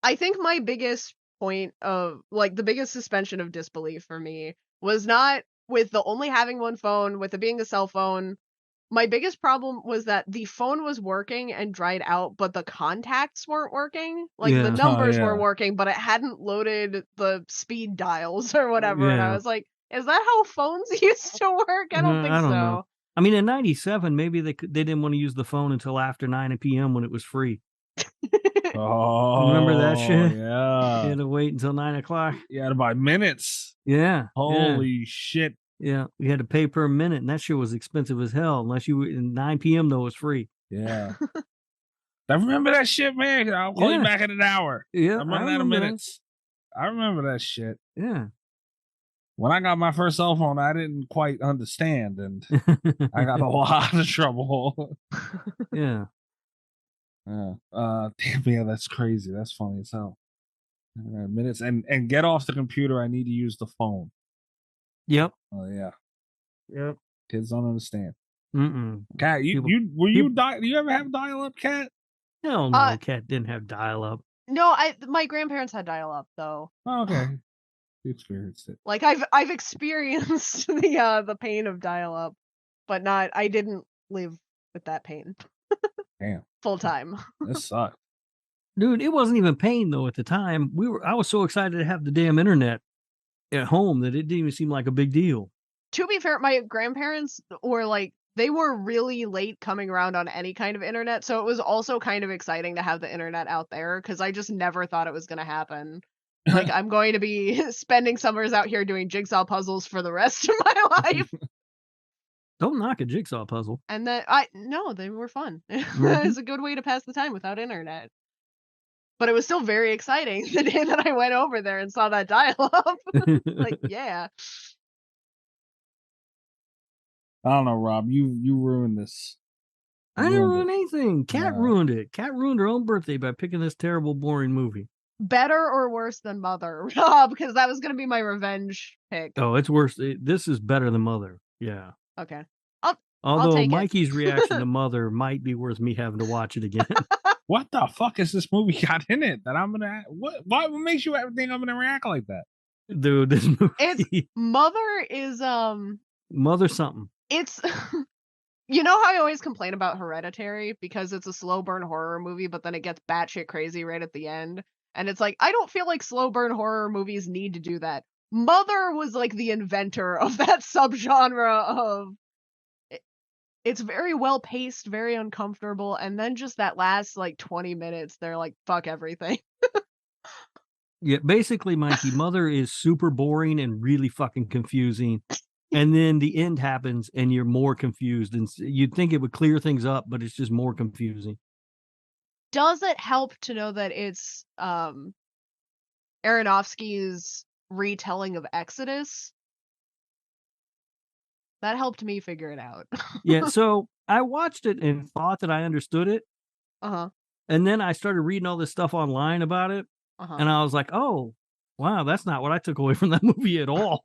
I think my biggest point of, like, the biggest suspension of disbelief for me was not with the only having one phone, with it being a cell phone. My biggest problem was that the phone was working and dried out, but the contacts weren't working. Like, the numbers were working, but it hadn't loaded the speed dials or whatever. And I was like, is that how phones used to work? I don't think so. Know. I mean, in 97, maybe they didn't want to use the phone until after 9 p.m. when it was free. Remember that shit? Yeah. You had to wait until 9 o'clock. You had to buy minutes. Yeah. Holy shit. Yeah. You had to pay per minute, and that shit was expensive as hell. Unless you, 9 p.m. though, was free. Yeah. I remember that shit, man. I'll call you back in an hour. Yeah. I'm running out of minutes. I remember that shit. Yeah. When I got my first cell phone, I didn't quite understand, and I got a lot of trouble. Yeah. Damn, yeah, that's crazy. That's funny as hell. Minutes and get off the computer. I need to use the phone. Yep. Oh yeah. Yep. Kids don't understand. Cat, do you ever have dial-up, Cat? Hell no, Cat didn't have dial-up. No, my grandparents had dial-up though. Oh, okay. You experienced it. Like I've experienced the pain of dial-up, but I didn't live with that pain. Damn. Full time. This sucked. Dude, it wasn't even pain though at the time. I was so excited to have the damn internet at home that it didn't even seem like a big deal. To be fair, my grandparents were like, they were really late coming around on any kind of internet, so it was also kind of exciting to have the internet out there, because I just never thought it was going to happen. Like, I'm going to be spending summers out here doing jigsaw puzzles for the rest of my life. Don't knock a jigsaw puzzle. And then no, they were fun. It was a good way to pass the time without internet. But it was still very exciting the day that I went over there and saw that dial-up. Like, yeah. I don't know, Rob. You ruined this. I didn't ruin anything. Cat ruined it. Cat ruined her own birthday by picking this terrible, boring movie. Better or worse than Mother, Rob? Because that was going to be my revenge pick. Oh, it's worse. This is better than Mother. Yeah. Okay. Although take Mikey's reaction to Mother might be worth me having to watch it again. What the fuck is this movie got in it that I'm gonna? What makes you think I'm gonna react like that? Dude, this movie. It's Mother is Mother something. It's you know how I always complain about Hereditary because it's a slow burn horror movie, but then it gets batshit crazy right at the end, and it's like I don't feel like slow burn horror movies need to do that. Mother was like the inventor of that subgenre of. It's very well paced, very uncomfortable, and then just that last like 20 minutes, they're like, fuck everything. Yeah, basically, Mikey, Mother is super boring and really fucking confusing. And then the end happens and you're more confused. And you'd think it would clear things up, but it's just more confusing. Does it help to know that it's Aronofsky's retelling of Exodus? That helped me figure it out. Yeah, so I watched it and thought that I understood it. Uh-huh. And then I started reading all this stuff online about it. Uh-huh. And I was like, oh, wow, that's not what I took away from that movie at all.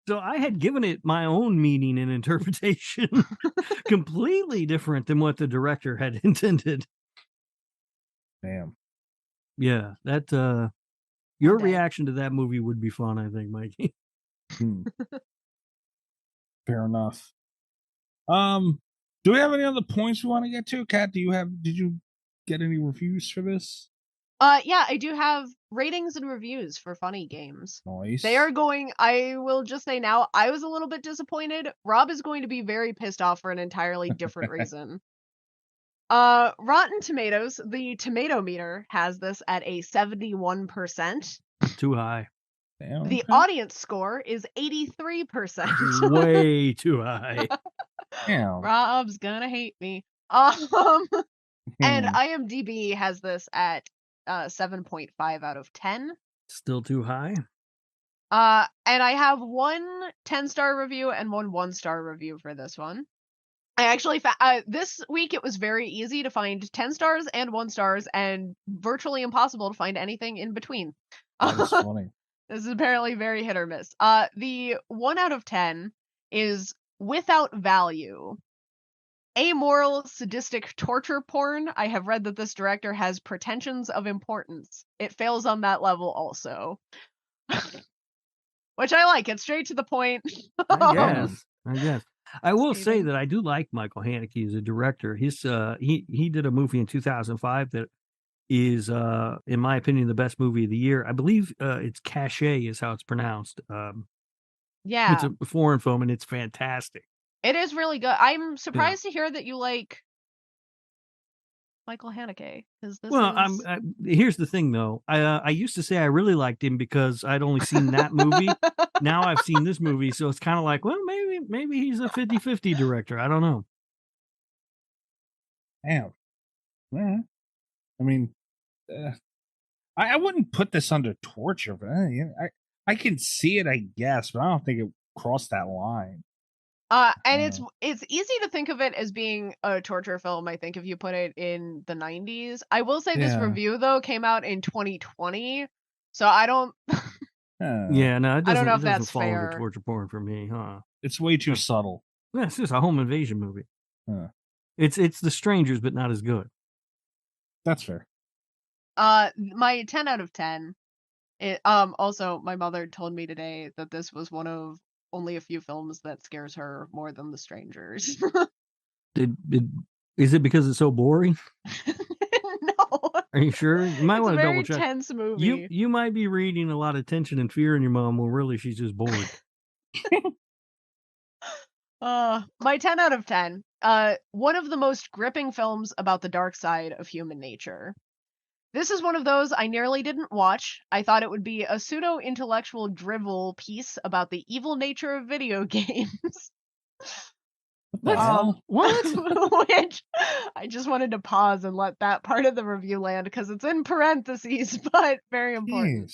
So I had given it my own meaning and interpretation, completely different than what the director had intended. Damn. Yeah, that your reaction to that movie would be fun, I think, Mikey. Fair enough. Do we have any other points we want to get to? Kat, did you get any reviews for this? Yeah, I do have ratings and reviews for Funny Games. Nice. They are going, I will just say now, I was a little bit disappointed. Rob is going to be very pissed off for an entirely different reason. Rotten Tomatoes, the tomato meter has this at a 71%. Too high. Damn, the audience score is 83%. Way too high. Damn. Rob's gonna hate me. And IMDb has this at 7.5 out of 10. Still too high. And I have one 10-star review and one 1-star review for this one. I actually this week it was very easy to find 10 stars and 1 stars, and virtually impossible to find anything in between. That's funny. This is apparently very hit or miss. The 1 out of 10 is without value. amoral, sadistic torture porn. I have read that this director has pretensions of importance. It fails on that level also. Which I like. It's straight to the point. I guess. I will say that I do like Michael Haneke as a director. His he did a movie in 2005 that is in my opinion the best movie of the year. I believe it's Cachet is how it's pronounced. Yeah. It's a foreign film and it's fantastic. It is really good. I'm surprised to hear that you like Michael Haneke. Well, here's the thing though. I used to say I really liked him because I'd only seen that movie. Now I've seen this movie, so it's kind of like, well, maybe he's a 50-50 director. I don't know. Damn. Yeah. I mean, I wouldn't put this under torture, but I can see it, I guess, but I don't think it crossed that line. And it's easy to think of it as being a torture film, I think, if you put it in the 90s. I will say this review, though, came out in 2020, so I don't... Yeah, no, I don't know if that's fall fair. under torture porn for me, huh? It's way too subtle. Yeah, it's just a home invasion movie. Huh. It's The Strangers, but not as good. That's fair. My 10 out of 10. Also, my mother told me today that this was one of only a few films that scares her more than The Strangers. Is it because it's so boring? No. Are you sure? You might want to double check. It's a very tense movie. You might be reading a lot of tension and fear in your mom when really she's just bored. My 10 out of 10. One of the most gripping films about the dark side of human nature. This is one of those I nearly didn't watch. I thought it would be a pseudo-intellectual drivel piece about the evil nature of video games. What? Which I just wanted to pause and let that part of the review land because it's in parentheses, but very important.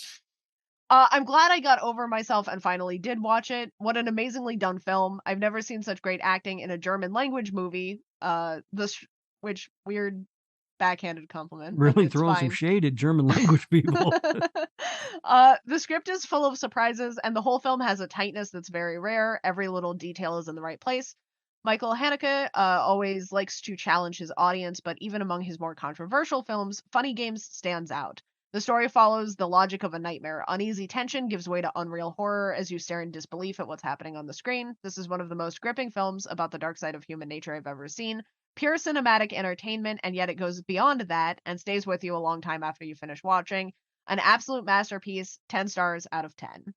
I'm glad I got over myself and finally did watch it. What an amazingly done film. I've never seen such great acting in a German language movie. Which weird backhanded compliment. Really throwing some shade at German language people. The script is full of surprises, and the whole film has a tightness that's very rare. Every little detail is in the right place. Michael Haneke always likes to challenge his audience, but even among his more controversial films, Funny Games stands out. The story follows the logic of a nightmare. Uneasy tension gives way to unreal horror as you stare in disbelief at what's happening on the screen. This is one of the most gripping films about the dark side of human nature I've ever seen. Pure cinematic entertainment, and yet it goes beyond that and stays with you a long time after you finish watching. An absolute masterpiece, 10 stars out of 10.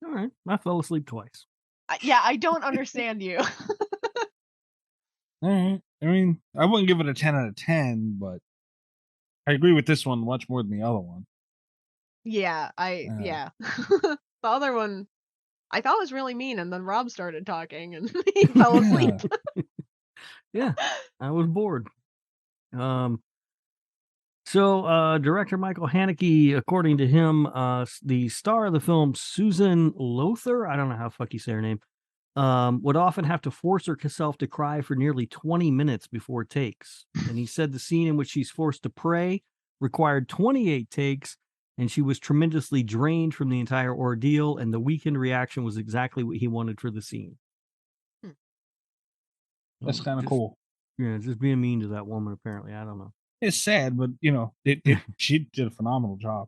All right. I fell asleep twice. Yeah, I don't understand you. All right. I mean, I wouldn't give it a 10 out of 10, but I agree with this one much more than the other one. Yeah, yeah. The other one I thought was really mean, and then Rob started talking and he fell asleep. Yeah, I was bored. So, director Michael Haneke, according to him, the star of the film, Susan Lothar, I don't know how the fuck you say her name, would often have to force herself to cry for nearly 20 minutes before takes. And he said the scene in which she's forced to pray required 28 takes, and she was tremendously drained from the entire ordeal, and the weakened reaction was exactly what he wanted for the scene. That's kind of cool. Yeah, just being mean to that woman, apparently. I don't know. It's sad, but, she did a phenomenal job.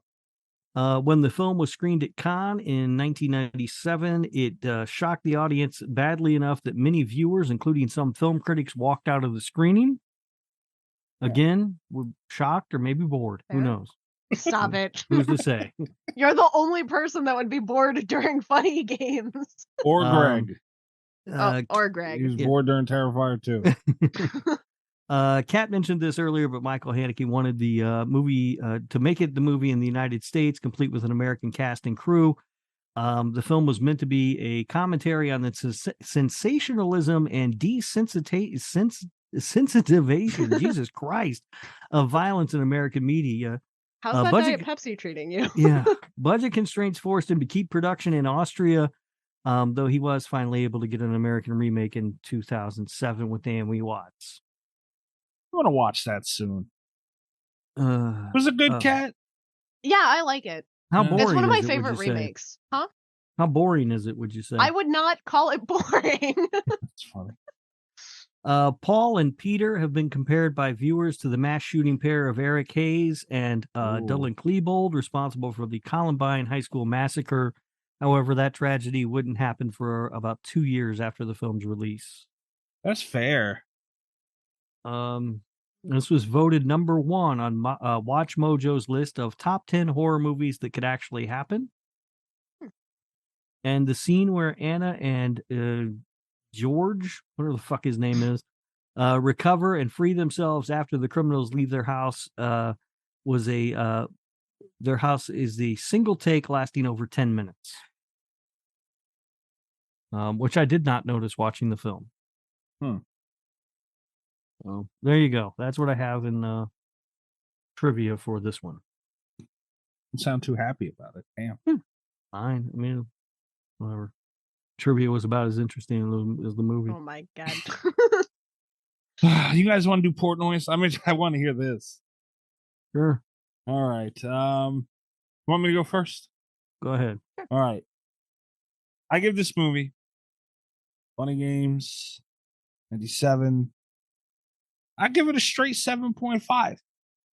When the film was screened at Cannes in 1997, it shocked the audience badly enough that many viewers, including some film critics, walked out of the screening. Again, were shocked or maybe bored. Who knows? Stop it. Who's to say? You're the only person that would be bored during Funny Games. Or Greg. Or Greg. He was bored during Terrifier too. Kat mentioned this earlier, but Michael Haneke wanted the movie to make it the movie in the United States, complete with an American cast and crew. The film was meant to be a commentary on the sensationalism and desensitization, Jesus Christ, of violence in American media. How's that Diet Pepsi treating you? Yeah, budget constraints forced him to keep production in Austria, though he was finally able to get an American remake in 2007 with Naomi Watts. I want to watch that soon. Was it good, Cat? Yeah, I like it. How boring? It's one of my is it, favorite would you say? remakes. Huh? How boring is it, would you say? I would not call it boring. That's funny. Paul and Peter have been compared by viewers to the mass shooting pair of Eric Hayes and Dylan Klebold, responsible for the Columbine High School massacre. However, that tragedy wouldn't happen for about 2 years after the film's release. That's fair. This was voted number 1 on Watch Mojo's list of top 10 horror movies that could actually happen. And the scene where Anna and George, whatever the fuck his name is, recover and free themselves after the criminals leave their house their house is the single take lasting over 10 minutes. Which I did not notice watching the film. So there you go. That's what I have in trivia for this one. Don't sound too happy about it. Damn. Fine. I mean, whatever. Trivia was about as interesting as the movie. Oh my god. You guys want to do port noise? I mean, I want to hear this. Sure. All right. Want me to go first? Go ahead. All right. I give this movie Funny Games 97. I give it a straight 7.5.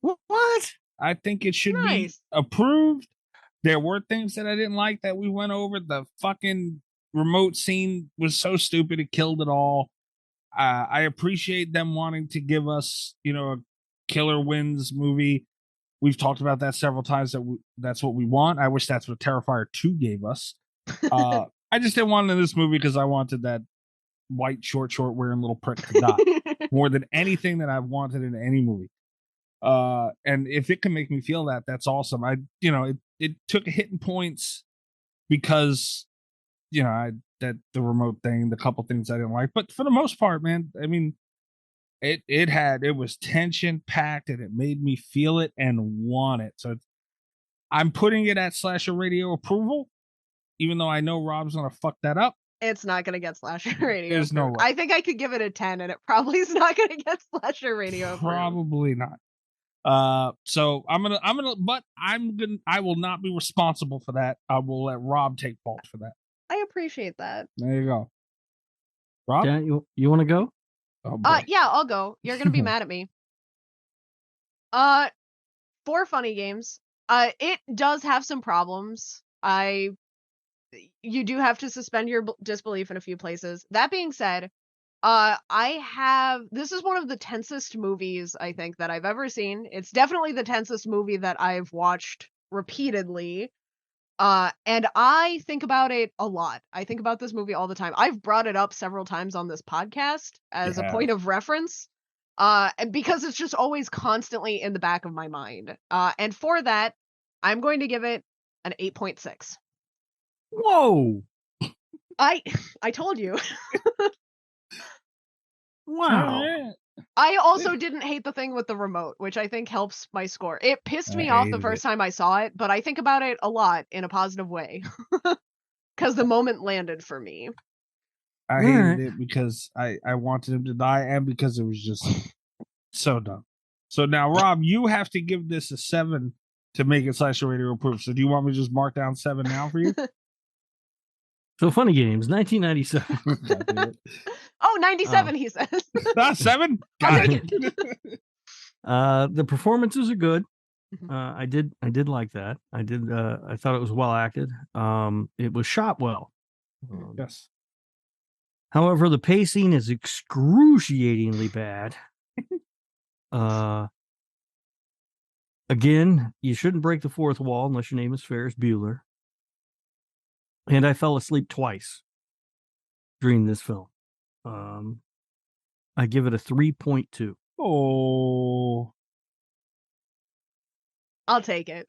What? I think it should be approved. There were things that I didn't like that we went over. The fucking remote scene was so stupid. It killed it all. I appreciate them wanting to give us, a Killer Wins movie. We've talked about that several times. That's what we want. I wish that's what Terrifier 2 gave us. I just didn't want it in this movie because I wanted that white short wearing little prick to die more than anything that I've wanted in any movie. And if it can make me feel that, that's awesome. It took a hit in points because, that the remote thing, the couple things I didn't like, but for the most part, man, I mean, it was tension packed and it made me feel it and want it. So I'm putting it at Slasher Radio approval, even though I know Rob's gonna fuck that up. It's not gonna get Slasher Radio. There's no way. I think I could give it a 10, and it probably is not gonna get Slasher Radio. Probably not. So I will not be responsible for that. I will let Rob take fault for that. I appreciate that. There you go. Rob? Yeah, you want to go? Oh, yeah, I'll go. You're gonna be mad at me. For Funny Games, it does have some problems. You do have to suspend your disbelief in a few places. That being said, this is one of the tensest movies I think that I've ever seen. It's definitely the tensest movie that I've watched repeatedly. And I think about it a lot. I think about this movie all the time. I've brought it up several times on this podcast as a point of reference. And because it's just always constantly in the back of my mind. And for that, I'm going to give it an 8.6. Whoa. I told you. Wow. I also didn't hate the thing with the remote, which I think helps my score. It pissed me off the first time I saw it, but I think about it a lot in a positive way. Because the moment landed for me. I hated it because I wanted him to die and because it was just so dumb. So now, Rob, you have to give this a 7 to make it Slasher Radio approved. So do you want me to just mark down 7 now for you? So Funny Games, 1997. Oh, 97, he says. 7? Got it. The performances are good. I did like that. I thought it was well acted. It was shot well. Yes. However, the pacing is excruciatingly bad. Again, you shouldn't break the fourth wall unless your name is Ferris Bueller. And I fell asleep twice during this film. I give it a 3.2. Oh. I'll take it.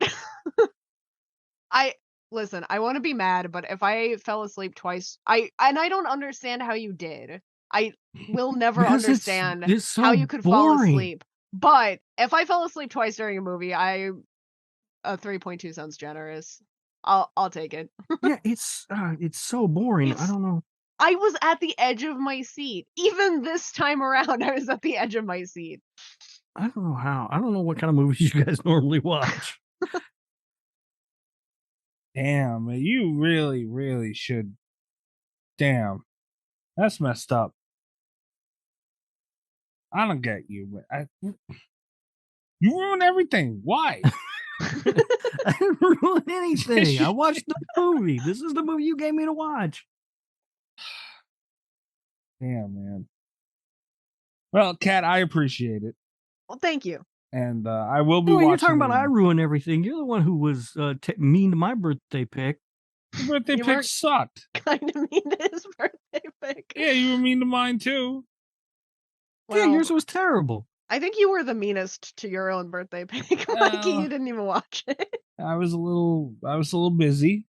Listen, I want to be mad, but if I fell asleep twice, I don't understand how you did. I will never understand it's so how you could boring. fall asleep. But if I fell asleep twice during a movie, a 3.2 sounds generous. I'll take it. Yeah, it's so boring. I don't know. I was at the edge of my seat. Even this time around, I was at the edge of my seat. I don't know how. I don't know what kind of movies you guys normally watch. Damn, man, you really, really should. Damn, that's messed up. I don't get you, but you ruin everything. Why? I didn't ruin anything. I watched the movie. This is the movie you gave me to watch. Damn, man. Well, Kat, I appreciate it. Well, thank you. And I will be Well, watching. you're talking about I ruin everything. You're the one who was mean to my birthday pick. Your birthday pick sucked. Kind of mean to his birthday pick. Yeah, you were mean to mine too. Yeah, yours was terrible. I think you were the meanest to your own birthday pick, Mikey. You didn't even watch it. I was a little busy,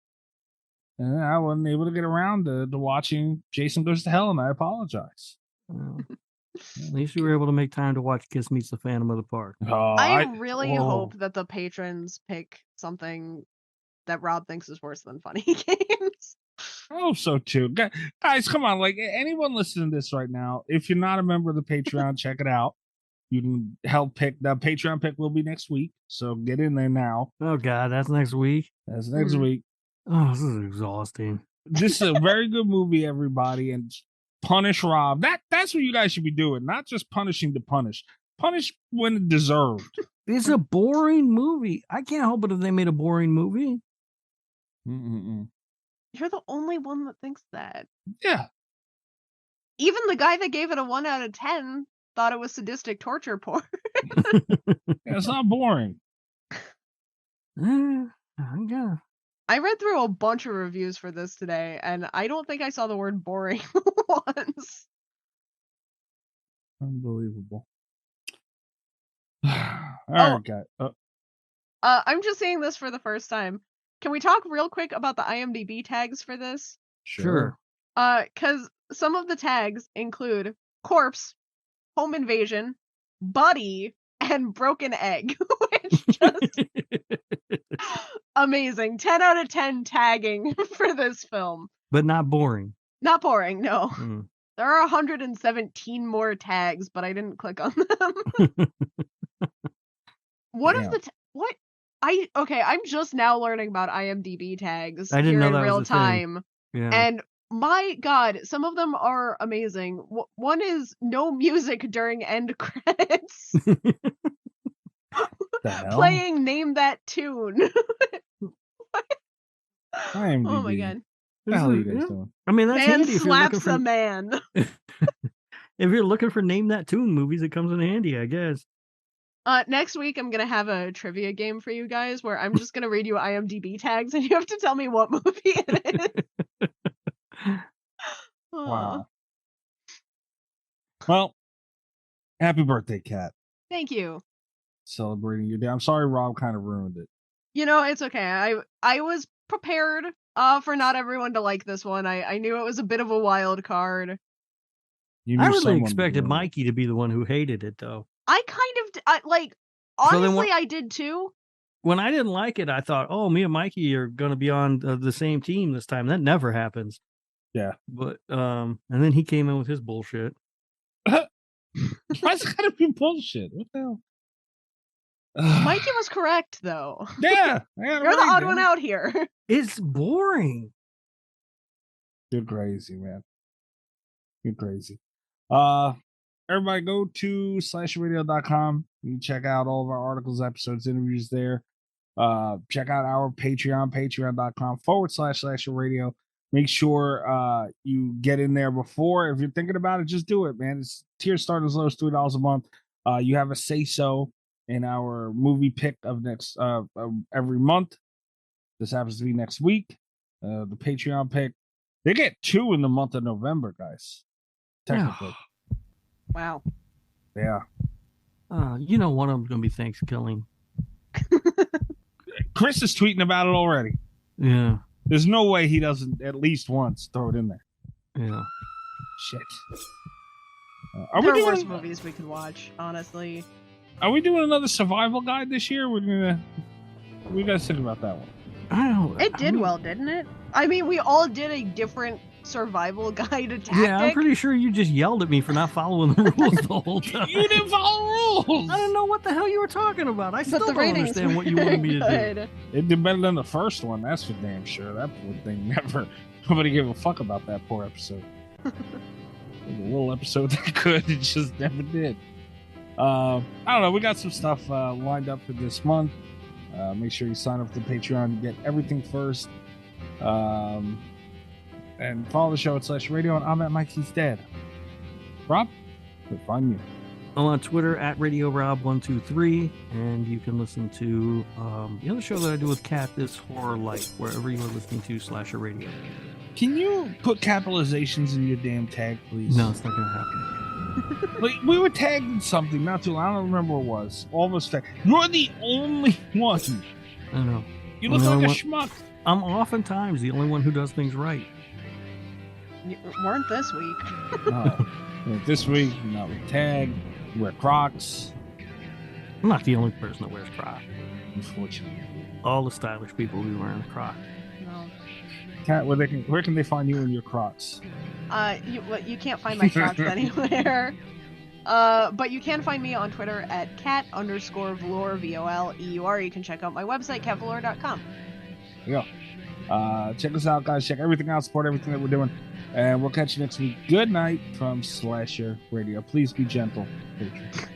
and I wasn't able to get around to watching Jason Goes to Hell, and I apologize. Well, at least you were able to make time to watch Kiss Meets the Phantom of the Park. Oh, I really hope that the patrons pick something that Rob thinks is worse than Funny Games. I hope so too. Guys, come on. Like, anyone listening to this right now, if you're not a member of the Patreon, check it out. You can help pick. The Patreon pick will be next week, so get in there now. Oh, God, that's next week? That's next week. Oh, this is exhausting. This is a very good movie, everybody, and punish Rob. That's what you guys should be doing, not just punishing to punish. Punish when deserved. It's a boring movie. I can't help it if they made a boring movie. You're the only one that thinks that. Yeah. Even the guy that gave it a 1 out of 10 thought it was sadistic torture porn. Yeah, it's not boring. Yeah. I read through a bunch of reviews for this today, and I don't think I saw the word boring once. Unbelievable. All right, guys. I'm just seeing this for the first time. Can we talk real quick about the IMDb tags for this? Sure. Because some of the tags include corpse, home invasion, body, and broken egg, which just amazing. 10 out of 10 tagging for this film. But not boring. Not boring, no. Mm. There are 117 more tags, but I didn't click on them. I'm just now learning about IMDb tags I didn't know in that real was a thing. time. Yeah. And my God, some of them are amazing. One is no music during end credits. Playing Name That Tune. IMDb. Oh my God. What the hell are you guys doing? I mean, that's Man handy if you're looking slaps for a man. if you're looking for Name That Tune movies, it comes in handy, I guess. Next week, I'm going to have a trivia game for you guys where I'm just going to read you IMDb tags and you have to tell me what movie it is. Wow. Well, happy birthday, Kat. Thank you. Celebrating your day. I'm sorry Rob kind of ruined it. You know, it's okay. I was prepared for not everyone to like this one. I knew it was a bit of a wild card. I really expected Mikey to be the one who hated it, though. I kind of, honestly, I did too. When I didn't like it, I thought, oh, me and Mikey are going to be on the same team this time. That never happens. Yeah. But, and then he came in with his bullshit. Why's it gotta be bullshit? What the hell? Mikey was correct, though. Yeah. You're the odd one out here. It's boring. You're crazy, man. You're crazy. Everybody go to slasherradio.com. You can check out all of our articles, episodes, interviews there. Check out our Patreon, patreon.com/slasherradio. Make sure you get in there before. If you're thinking about it, just do it, man. It's tier start as low as $3 a month. You have a say-so in our movie pick of next every month. This happens to be next week. The Patreon pick. They get 2 in the month of November, guys. Technically. Wow. Yeah. You know one of them's going to be Thanksgiving. Chris is tweeting about it already. Yeah. There's no way he doesn't at least once throw it in there. Yeah. Shit. There are worse movies we could watch, honestly. Are we doing another survival guide this year? We gotta think about that one. I don't. It did well, didn't it? I mean, we all did a different survival guide tactic. Yeah, I'm pretty sure you just yelled at me for not following the rules the whole time. You didn't follow rules. I don't know what the hell you were talking about. I still don't understand what you wanted me to do. It did better than the first one, that's for damn sure. That poor thing nobody gave a fuck about that poor episode. There's a little episode that could, it just never did. I don't know. We got some stuff lined up for this month. Make sure you sign up to Patreon to get everything first. And follow the show at /radio. And I'm at Mikey's Dad. Rob, where to find you? I'm on Twitter at RadioRob123, and you can listen to the other show that I do with Kat, This Horror Light, wherever you are listening to /radio radio. Can you put capitalizations in your damn tag, please? No, it's not going to happen. Like, we were tagged in something not too long. I don't remember what it was. All of us tagged. You're the only one. I know. You look like a schmuck. I'm oftentimes the only one who does things right. You weren't this week. No. This week, you're not with tag. You wear Crocs. I'm not the only person that wears Crocs. Unfortunately. All the stylish people will be wearing Crocs. No. Kat, where can they find you in your Crocs? You can't find my Crocs anywhere. But you can find me on Twitter at cat_velour, VOLEUR. You can check out my website, catvelour.com. Yeah. Check us out, guys. Check everything out. Support everything that we're doing. And we'll catch you next week. Good night from Slasher Radio. Please be gentle, patrons.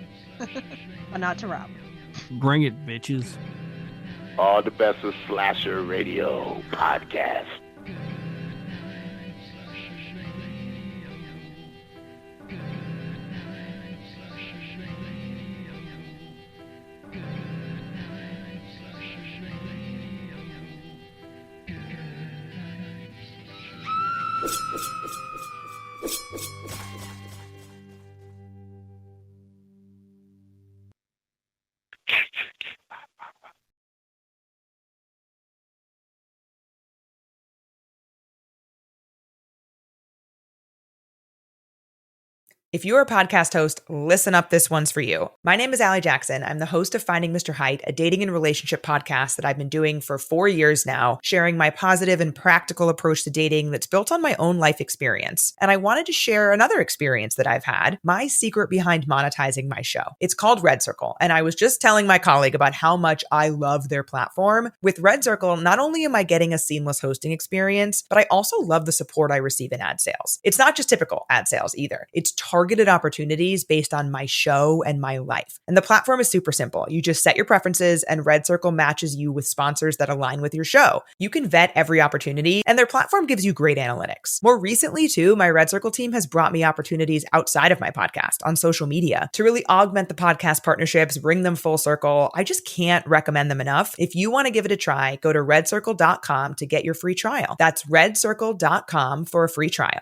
But not to Rob. Bring it, bitches. All the best of Slasher Radio podcast. If you're a podcast host, listen up, this one's for you. My name is Allie Jackson. I'm the host of Finding Mr. Height, a dating and relationship podcast that I've been doing for 4 years now, sharing my positive and practical approach to dating that's built on my own life experience. And I wanted to share another experience that I've had, my secret behind monetizing my show. It's called Red Circle, and I was just telling my colleague about how much I love their platform. With Red Circle, not only am I getting a seamless hosting experience, but I also love the support I receive in ad sales. It's not just typical ad sales either. It's targeted opportunities based on my show and my life. And the platform is super simple. You just set your preferences and Red Circle matches you with sponsors that align with your show. You can vet every opportunity and their platform gives you great analytics. More recently too, my Red Circle team has brought me opportunities outside of my podcast on social media to really augment the podcast partnerships, bring them full circle. I just can't recommend them enough. If you want to give it a try, go to redcircle.com to get your free trial. That's redcircle.com for a free trial.